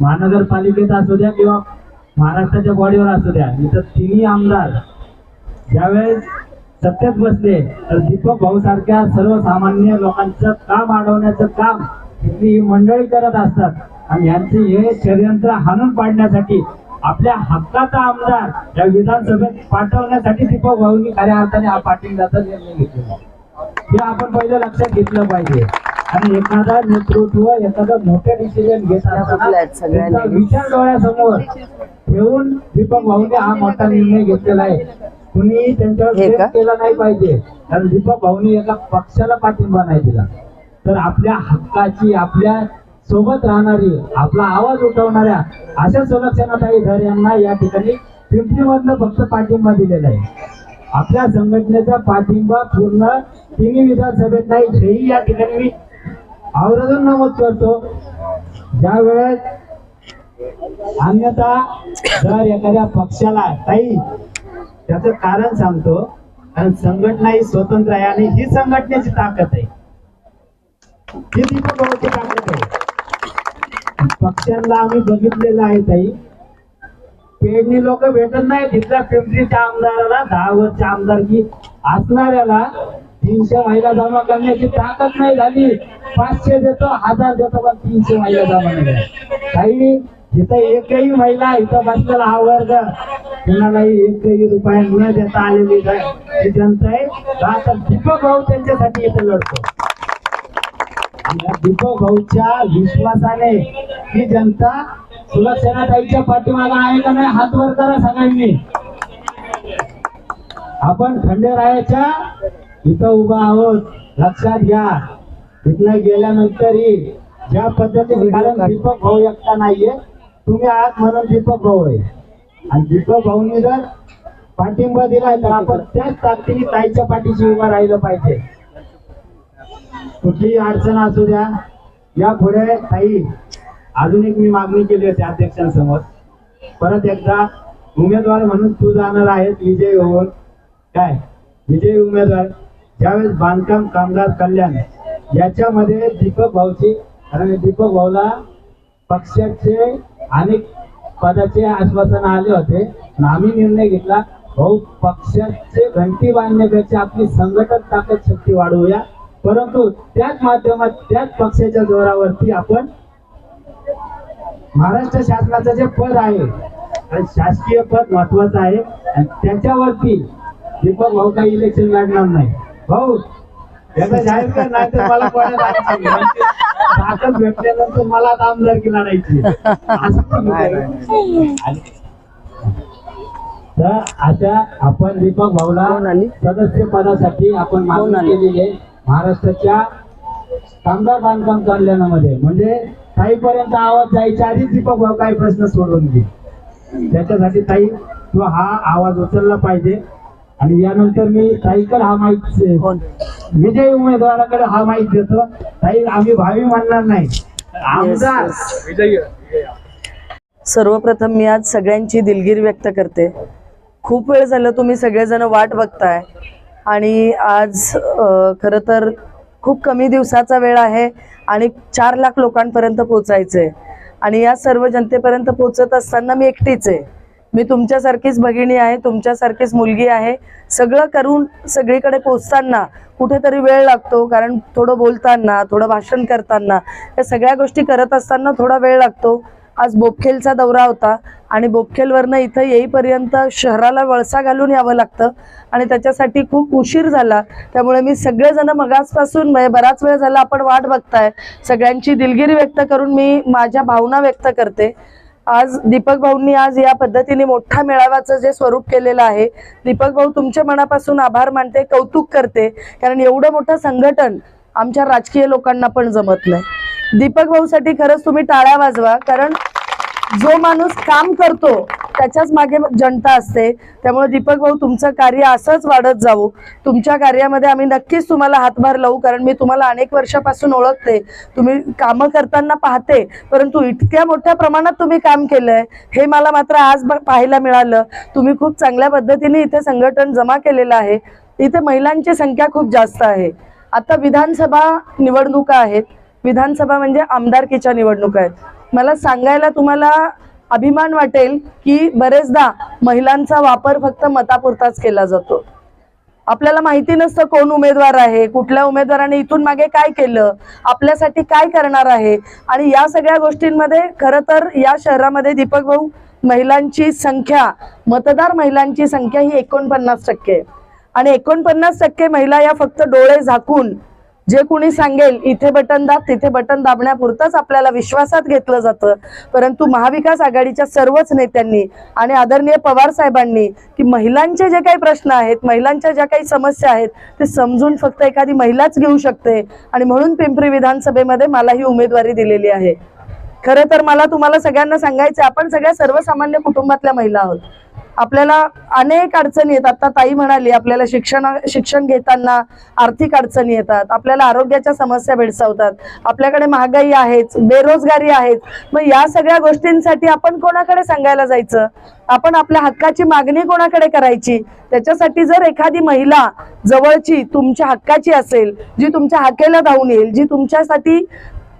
महानगरपालिकेत असू द्या किंवा महाराष्ट्राच्या बॉडीवर असू द्या, इथं 3 आमदार ज्यावेळेस सत्तेत बसले तर दीपक भाऊ सारख्या सर्वसामान्य लोकांचं काम अडवण्याचं काम ही मंडळी करत असतात. आणि यांचे हे षडयंत्र हाणून पाडण्यासाठी आपल्या हक्काचा आमदार या विधानसभेत पाठवण्यासाठी दीपक भाऊंनी खऱ्या अर्थाने हा पाठिंब्याचा निर्णय घेतलेला, हे आपण पहिलं लक्षात घेतलं पाहिजे. आणि एखादा नेतृत्व एखादं मोठे डिसिजन घेत असताना विचार डोळ्यासमोर ठेवून दीपक भाऊने हा मोठा निर्णय घेतलेला आहे. कुणी त्यांच्यावर हे का? प्रेम केला नाही पाहिजे. कारण दीपक भाऊनी एका पक्षाला पाठिंबा नाही दिला, तर आपल्या हक्काची, आपल्या सोबत राहणारी, आपला आवाज उठवणाऱ्या अशा सुलक्षणाताई धर यांना या ठिकाणी पिंपरीमधनं फक्त पाठिंबा दिलेला आहे. आपल्या संघटनेचा पाठिंबा पूर्ण तिन्ही विधानसभेत नाही, हेही या ठिकाणी मी आवर्जून नमूद करतो. ज्या वेळेस अन्यथा जर एखाद्या पक्षाला काही, त्याचं कारण सांगतो, कारण संघटना ही स्वतंत्र आहे आणि ही संघटनेची ताकद आहे, ही दीपक भाऊची ताकद आहे. पक्षांना आम्ही बघितलेलं आहे ताई, पेडणी लोक भेटत नाही. तिथल्या पिंपरीच्या आमदाराला 10 वर्ष आमदारकी असणाऱ्याला 300 महिला जमा करण्याची ताकद नाही झाली. 500 देतो, 1000 देतो, पण 300 महिला जमा नाही. काही जिथं एकही महिला इथं बसलेला हा वर्ग कुणालाही एकही रुपया न देता आलेली ही जनता आहे. आता दीपक भाऊ त्यांच्यासाठी इथं लढतो. दीपक भाऊच्या विश्वासाने ही जनता सुलक्षणाताईच्या पाठीमागे आहे का नाही, हात वर करा सगळ्यांनी. आपण खंडेरायाच्या इथं उभा आहोत, लक्षात घ्या. इथनं गेल्यानंतरही ज्या पद्धतीने, कारण दीपक भाऊ एकटा नाहीये, तुम्ही आहात म्हणून दीपक भाऊ आहे. आणि दीपक भाऊनी जर पाठिंबा दिलाय तर आपण त्याच ताकदीने ताईच्या पाठीशी उभा राहिलं पाहिजे. कुठलीही अडचण असू द्या, या पुढे ताई अजून एक मी मागणी केली होती अध्यक्षांसमोर, परत एकदा उमेदवार म्हणून तू जाणार आहेस विजयी होऊन. काय विजयी उमेदवार, ज्यावेळेस बांधकाम कामगार कल्याण याच्यामध्ये दीपक भाऊची, कारण दीपक भाऊला पक्षाचे अनेक पदाचे आश्वासन आले होते, आम्ही निर्णय घेतला, भाऊ पक्षाचे घंटी बांधण्यापेक्षा आपली संघटन ताकद शक्ती वाढवूया. परंतु त्याच माध्यमात, त्याच पक्षाच्या जोरावरती आपण महाराष्ट्र शासनाचं जे पद आहे, शासकीय पद महत्वाचं आहे, आणि त्याच्यावरती दीपक भाऊ काही इलेक्शन लढणार नाही. भाऊ याचा जाहीर कर, नाही तर मला ताकद भेटल्यानंतर मला आमदारकी लढायची. तर अशा आपण दीपक भाऊला सदस्य पदासाठी आपण मागणी केलेली आहे महाराष्ट्राच्या कामगार बांधकाम कल्याणामध्ये. म्हणजे ताईपर्यंत आवाज जायच्या आधी दीपक भाऊ काही प्रश्न सोडवून घे. त्याच्यासाठी ताई तो हा आवाज उचलला पाहिजे. आणि यानंतर मी ताईकडे हा माईक, विजयी उमेदवाराकडे हा माईक देतो. ताई आम्ही भावी मानणार नाही, आमदार विजयी. सर्वप्रथम मी आज सगळ्यांची दिलगिरी व्यक्त करते. खूप वेळ झालं तुम्ही सगळेजण वाट बघताय आणि आज खरं तर खूप कमी दिवसाचा वेळ आहे आणि 4 लाख लोकांपर्यंत पोचायचंय. आणि या सर्व जनतेपर्यंत पोचत असताना मी एकटीच आहे. मी तुमच्यासारखीच भगिनी आहे, तुमच्यासारखीच मुलगी आहे. सगळं करून सगळीकडे पोचताना कुठेतरी वेळ लागतो, कारण थोडं बोलताना, थोडं भाषण करताना, या सगळ्या गोष्टी करत असताना थोडा वेळ लागतो. आज बोपखेलचा दौरा होता आणि बोपखेलवरनं इथं येईपर्यंत शहराला वळसा घालून यावं लागतं आणि त्याच्यासाठी खूप उशीर झाला. त्यामुळे मी सगळेजण मगासपासून, बराच वेळ झाला आपण वाट बघताय, सगळ्यांची दिलगिरी व्यक्त करून मी माझ्या भावना व्यक्त करते. आज दीपक भाऊंनी आज या पद्धतीने मोठ्या मेळाव्याचं जे स्वरूप केलेलं आहे, दीपक भाऊ तुमच्या मनापासून आभार मानते, कौतुक करते. कारण एवढं मोठं संघटन आमच्या राजकीय लोकांना पण जमत नाही. दीपक भाऊसाठी खरंच तुम्ही टाळ्या वाजवा, कारण जो माणूस काम करतो त्याच्याच मागे जनता असते. त्यामुळे दीपक भाऊ तुमचं कार्य असंच वाढत जाऊ. तुमच्या कार्यामध्ये आम्ही नक्कीच तुम्हाला हातभार लावू, कारण मी तुम्हाला अनेक वर्षापासून ओळखते, तुम्ही कामं करताना पाहते, परंतु इतक्या मोठ्या प्रमाणात तुम्ही काम केलंय हे मला मात्र आज पाहायला मिळालं. तुम्ही खूप चांगल्या पद्धतीने इथे संघटन जमा केलेलं आहे. इथे महिलांची संख्या खूप जास्त आहे. आता विधानसभा निवडणुका आहेत, विधानसभा म्हणजे आमदारकीच्या निवडणुका आहेत. मला सांगायला तुम्हाला अभिमान वाटेल की बरेचदा महिलांचा वापर फक्त मतापुरताच केला जातो. आपल्याला माहिती नसतं कोण उमेदवार आहे, कुठल्या उमेदवाराने इथून मागे काय केलं, आपल्यासाठी काय करणार आहे. आणि या सगळ्या गोष्टींमध्ये खरं तर या शहरामध्ये दीपक भाऊ महिलांची संख्या, मतदार महिलांची संख्या ही 49% आहे. आणि 49% महिला या फक्त डोळे झाकून जे कोणी सांगेल इथे बटन दाब तिथे बटन दाबण्यापुरतंच आपल्याला विश्वासात घेतलं जातं, परंतु महाविकास आघाडीच्या सर्वच नेत्यांनी आणि आदरणीय पवार साहेबांनी की महिलांचे जे काही प्रश्न आहेत, महिलांच्या ज्या काही समस्या आहेत ते समजून फक्त एखादी महिलाच घेऊ शकते आणि म्हणून पिंपरी विधानसभेमध्ये मला ही उमेदवारी दिलेली आहे. खरं तर मला तुम्हाला सगळ्यांना सांगायचं, आपण सगळ्या सर्वसामान्य कुटुंबातल्या महिला आहोत. आपल्याला अनेक अडचणी येतात. आता ताई म्हणाली आपल्याला शिक्षण घेताना आर्थिक अडचणी येतात, आपल्याला आरोग्याच्या समस्या भेडसावतात, आपल्याकडे महागाई आहेच, बेरोजगारी आहेच. मग या सगळ्या गोष्टींसाठी आपण कोणाकडे सांगायला जायचं? आपण आपल्या हक्काची मागणी कोणाकडे करायची? त्याच्यासाठी जर एखादी महिला जवळची तुमच्या हक्काची असेल, जी तुमच्या हाकेला धावून येईल, जी तुमच्यासाठी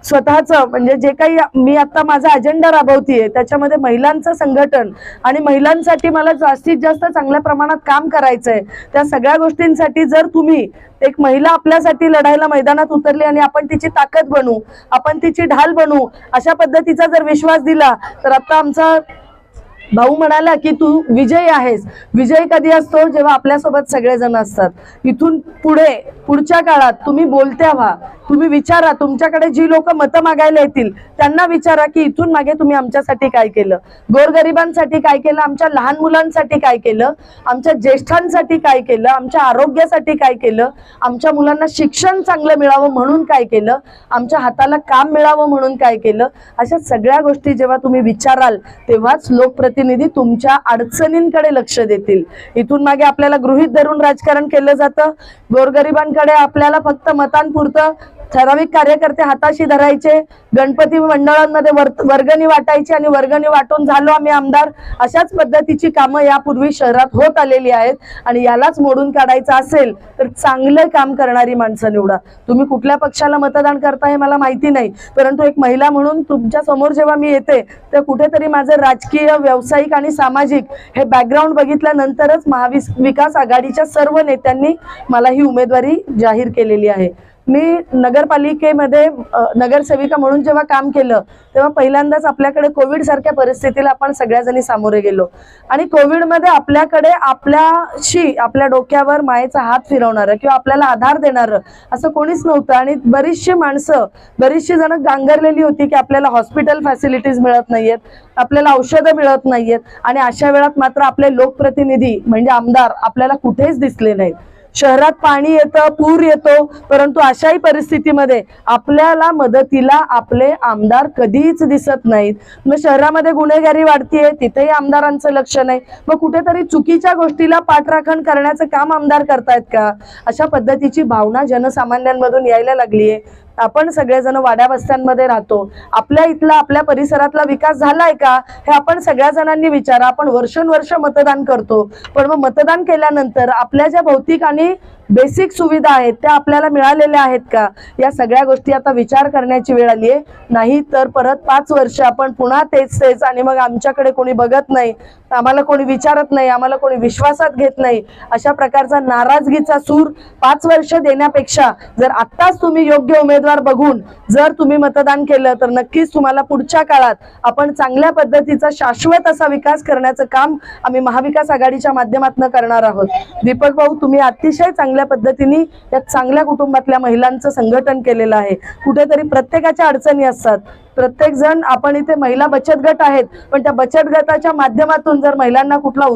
स्वतःचं म्हणजे जे काही मी आता माझा अजेंडा राबवतीये त्याच्यामध्ये महिलांचं संघटन आणि महिलांसाठी मला जास्तीत जास्त चांगल्या प्रमाणात काम करायचंय, त्या सगळ्या गोष्टींसाठी जर तुम्ही एक महिला आपल्यासाठी लढायला मैदानात उतरली आणि आपण तिची ताकद बनू, आपण तिची ढाल बनू, अशा पद्धतीचा जर विश्वास दिला तर आता आमचा भाऊ म्हणाला की तू विजयी आहेस. विजय कधी असतो? जेव्हा आपल्यासोबत सगळेजण असतात. इथून पुढच्या काळात तुम्ही बोलत्या व्हा, तुम्ही विचारा, तुमच्याकडे जी लोक मतं मागायला येतील त्यांना विचारा की इथून मागे तुम्ही आमच्यासाठी काय केलं, गोरगरिबांसाठी काय केलं, आमच्या लहान मुलांसाठी काय केलं, आमच्या ज्येष्ठांसाठी काय केलं, आमच्या आरोग्यासाठी काय केलं, आमच्या मुलांना शिक्षण चांगलं मिळावं म्हणून काय केलं, आमच्या हाताला काम मिळावं म्हणून काय केलं. अशा सगळ्या गोष्टी जेव्हा तुम्ही विचाराल तेव्हाच लोकप्रतिनिधी तुमच्या अडचणींकडे लक्ष देतील. इथून मागे आपल्याला गृहीत धरून राजकारण केलं जातं. गोरगरिबांकडे आपल्याला फक्त मतांपुरतं ठराविक कार्यकर्ते हाताशी धरायचे, गणपती मंडळांमध्ये वर्गणी वाटायची आणि वर्गणी वाटून झालो आम्ही आमदार, अशाच पद्धतीची कामं यापूर्वी शहरात होत आलेली आहेत. आणि यालाच मोडून काढायचं असेल तर चांगलं काम करणारी माणसं निवडा. तुम्ही कुठल्या पक्षाला मतदान करता हे मला माहिती नाही, परंतु एक महिला म्हणून तुमच्या समोर जेव्हा मी येते तर कुठेतरी माझं राजकीय, व्यावसायिक आणि सामाजिक हे बॅकग्राऊंड बघितल्यानंतरच महाविकास आघाडीच्या सर्व नेत्यांनी मला ही उमेदवारी जाहीर केलेली आहे. मी नगरपालिकेमध्ये नगरसेविका म्हणून जेव्हा काम केलं तेव्हा पहिल्यांदाच आपल्याकडे कोविड सारख्या परिस्थितीला आपण सगळ्याजणी सामोरे गेलो आणि कोविडमध्ये आपल्याकडे आपल्या डोक्यावर मायेचा हात फिरवणारं किंवा आपल्याला आधार देणारं असं कोणीच नव्हतं. आणि बरीचशी जण गांगरलेली होती की आपल्याला हॉस्पिटल फॅसिलिटीज मिळत नाहीयेत, आपल्याला औषधं मिळत नाहीयेत. आणि अशा वेळात मात्र आपले लोकप्रतिनिधी म्हणजे आमदार आपल्याला कुठेच दिसले नाहीत. शहरात पाणी येतं, पूर येतो, परंतु अशाही परिस्थितीमध्ये आपल्याला मदतीला आपले आमदार कधीच दिसत नाहीत. मग शहरामध्ये गुन्हेगारी वाढतीये, तिथेही आमदारांचं लक्ष नाही. मग कुठेतरी चुकीच्या गोष्टीला पाठराखण करण्याचं काम आमदार करतायत का? अशा पद्धतीची भावना जनसामान्यांमधून यायला लागलीये. आपण सगळेजण वाड्या वस्त्यांमध्ये राहतो, आपल्या इथला आपल्या परिसरातला विकास झालाय का हे आपण सगळ्या जणांनी विचारा. आपण वर्षानुवर्ष मतदान करतो, पण मग मतदान केल्यानंतर आपल्या ज्या भौतिक आणि बेसिक सुविधा आहेत त्या आपल्याला मिळालेल्या आहेत का? या सगळ्या गोष्टी आता विचार करण्याची वेळ आली आहे. नाही तर परत 5 वर्ष आपण पुन्हा तेच आणि मग आमच्याकडे कोणी बघत नाही, आम्हाला कोणी विचारत नाही, आम्हाला कोणी विश्वासात घेत नाही, अशा प्रकारचा नाराजगीचा सूर 5 वर्ष देण्यापेक्षा जर आत्ताच तुम्ही योग्य उमेदवार बघून जर तुम्ही मतदान केलं तर नक्कीच तुम्हाला पुढच्या काळात आपण चांगल्या पद्धतीचा शाश्वत असा विकास करण्याचं काम आम्ही महाविकास आघाडीच्या माध्यमातून करणार आहोत. दीपक भाऊ, तुम्ही अतिशय चांगल्या पद्धतीने या चांगल्या कुटुंबातल्या महिलांचं संघटन केलेलं आहे. कुठेतरी प्रत्येकाच्या अडचणी असतात, प्रत्येक जण आपण इथे महिला बचत गट आहेत, पण त्या बचत गटाच्या माध्यमातून जर महिलांना कुठला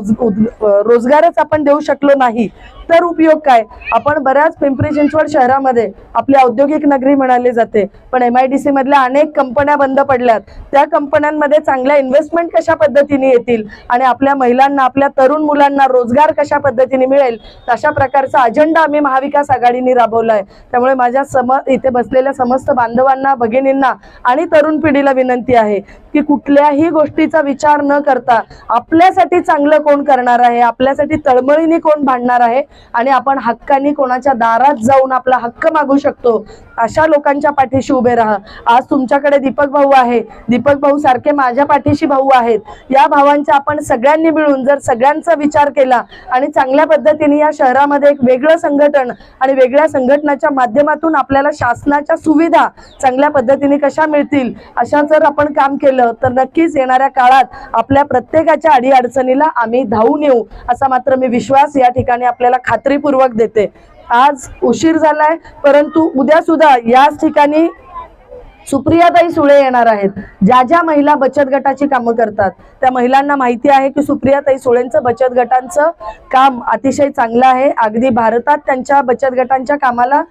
रोजगारच आपण देऊ शकलो नाही तर उपयोग काय? आपण बऱ्याच पिंपरी चिंचवड शहरामध्ये आपली औद्योगिक नगरी म्हणाली जाते, पण MIDC मधल्या अनेक कंपन्या बंद पडल्यात. त्या कंपन्यांमध्ये चांगल्या इन्व्हेस्टमेंट कशा पद्धतीने येतील आणि आपल्या महिलांना, आपल्या तरुण मुलांना रोजगार कशा पद्धतीने मिळेल, अशा प्रकारचा अजेंडा आम्ही महाविकास आघाडीने राबवलाय. त्यामुळे माझ्या इथे बसलेल्या समस्त बांधवांना, भगिनींना आणि तरुण पिढीला विनंती आहे की कुठल्याही गोष्टीचा विचार न करता आपल्यासाठी चांगलं कोण करणार आहे, आपल्यासाठी तळमळीने कोण भांडणार आहे आणि आपण हक्काने कोणाच्या दारात जाऊन आपला हक्क मागू शकतो अशा लोकांच्या पाठीशी उभे राहा. आज तुमच्याकडे दीपक भाऊ आहे, दीपक भाऊ सारखे माझ्या पाठीशी भाऊ आहेत. या भावांच्या आपण सगळ्यांनी मिळून जर सगळ्यांचा विचार केला आणि चांगल्या पद्धतीने या शहरामध्ये एक वेगळं संघटन आणि वेगळ्या संघटनाच्या माध्यमातून आपल्याला शासनाच्या सुविधा चांगल्या पद्धतीने कशा मिळतील अशा जर आपण काम केलं तर नक्कीच येणाऱ्या काळात आपल्या प्रत्येकाच्या अडीअडचणीला आम्ही धावून येऊ, असा मात्र मी विश्वास या ठिकाणी आपल्याला खात्रीपूर्वक देते. आज उशीर झालाय, परंतु उद्या सुद्धा याच ठिकाणी सुप्रियाताई सुळे येणार आहेत. ज्या ज्या महिला बचत गटाची कामं करतात त्या महिलांना माहिती आहे की सुप्रियाताई सुळेंचं बचत गटांचं काम अतिशय चांगलं आहे. अगदी भारतात त्यांच्या बचत गटांच्या कामाला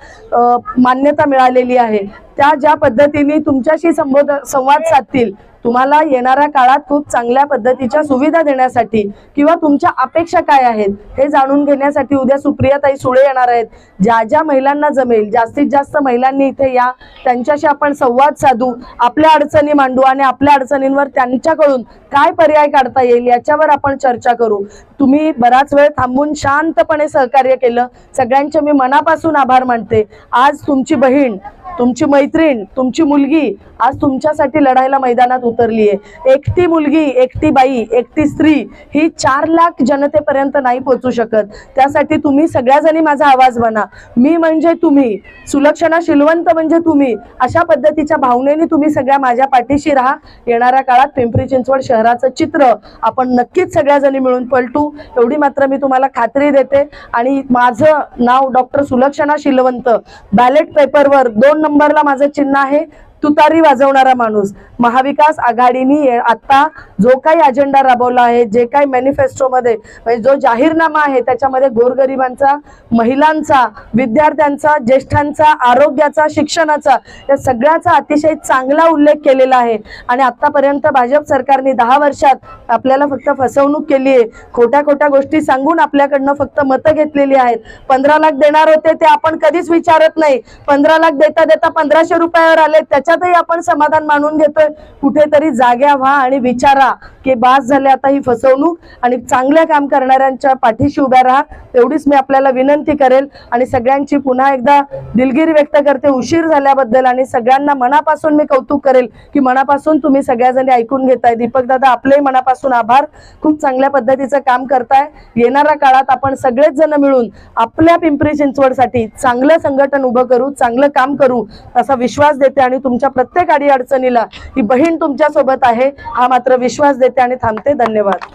मान्यता मिळालेली आहे. त्या ज्या पद्धतीने तुमच्याशी संवाद साधतील, तुम्हाला येणाऱ्या काळात खूप चांगल्या पद्धतीच्या सुविधा देण्यासाठी किंवा तुमच्या अपेक्षा काय आहेत हे जाणून घेण्यासाठी उद्या सुप्रियाताई सुळे येणार आहेत. ज्या ज्या महिलांना जमेल जास्तीत जास्त महिलांनी इथे या, त्यांच्याशी आपण संवाद साधू, आपल्या अडचणी मांडू आणि आपल्या अडचणींवर त्यांच्याकडून काय पर्याय काढता येईल याच्यावर आपण चर्चा करू. तुम्ही बराच वेळ थांबून शांतपणे सहकार्य केलं, सगळ्यांचे मी मनापासून आभार मानते. आज तुमची बहीण, तुमची मैत्रीण, तुमची मुलगी आज तुमच्यासाठी लढायला मैदानात उतरली आहे. एकटी मुलगी, एकटी बाई, एकटी स्त्री ही 4 लाख जनतेपर्यंत नाही पोहोचू शकत. त्यासाठी तुम्ही सगळ्याजणी माझा आवाज बना. मी म्हणजे तुम्ही, सुलक्षणा शीलवंत म्हणजे तुम्ही, अशा पद्धतीच्या भावनेने तुम्ही सगळ्या माझ्या पाठीशी राहा. येणाऱ्या काळात पिंपरी चिंचवड शहराचं चित्र आपण नक्कीच सगळ्याजणी मिळून पलटू, एवढी मात्र मी तुम्हाला खात्री देते. आणि माझं नाव डॉक्टर सुलक्षणा शीलवंत. बॅलेट पेपरवर 2 नंबरला माझं चिन्ह आहे, तुतारी वाजवणारा माणूस. महाविकास आघाडीने आता जो काही अजेंडा राबवला आहे, जे काही मॅनिफेस्टोमध्ये म्हणजे जो जाहीरनामा आहे त्याच्यामध्ये गोरगरिबांचा, महिलांचा, विद्यार्थ्यांचा, ज्येष्ठांचा, आरोग्याचा, शिक्षणाचा या सगळ्याचा अतिशय चांगला उल्लेख केलेला आहे. आणि आतापर्यंत भाजप सरकारने 10 वर्षात आपल्याला फक्त फसवणूक केली आहे. खोट्या खोट्या गोष्टी सांगून आपल्याकडनं फक्त मतं घेतलेली आहेत. 15 लाख देणार होते ते आपण कधीच विचारत नाही. 15 लाख देता देता 1500 रुपयावर आले, त्याच्यातही आपण समाधान मानून घेतोय. कुठेतरी जाग्या व्हा आणि विचारा की बास झाले आता ही फसवणूक, आणि चांगले काम करणाऱ्यांच्या पाठीशी उभ्या राहा. एवढीच मी आपल्याला विनंती करेल. आणि सगळ्यांची पुन्हा एकदा दिलगिरी व्यक्त करते उशीर झाल्याबद्दल, आणि सगळ्यांना मनापासून मी कौतुक करेल की मनापासून तुम्ही सगळ्याजणी ऐकून घेताय. दीपक दादा, आपले मनापासून आभार. खूप चांगल्या पद्धतीचं काम करताय. येणाऱ्या काळात आपण सगळेच जण मिळून आपल्या पिंपरी चिंचवडसाठी चांगलं संघटन उभं करू, चांगलं काम करू असा विश्वास देते. आणि तुमच्या प्रत्येक अडचणीला ही बहीण तुमच्या सोबत आहे हा मात्र विश्वास देते आणि थांबते. धन्यवाद.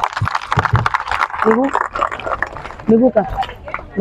निघू का?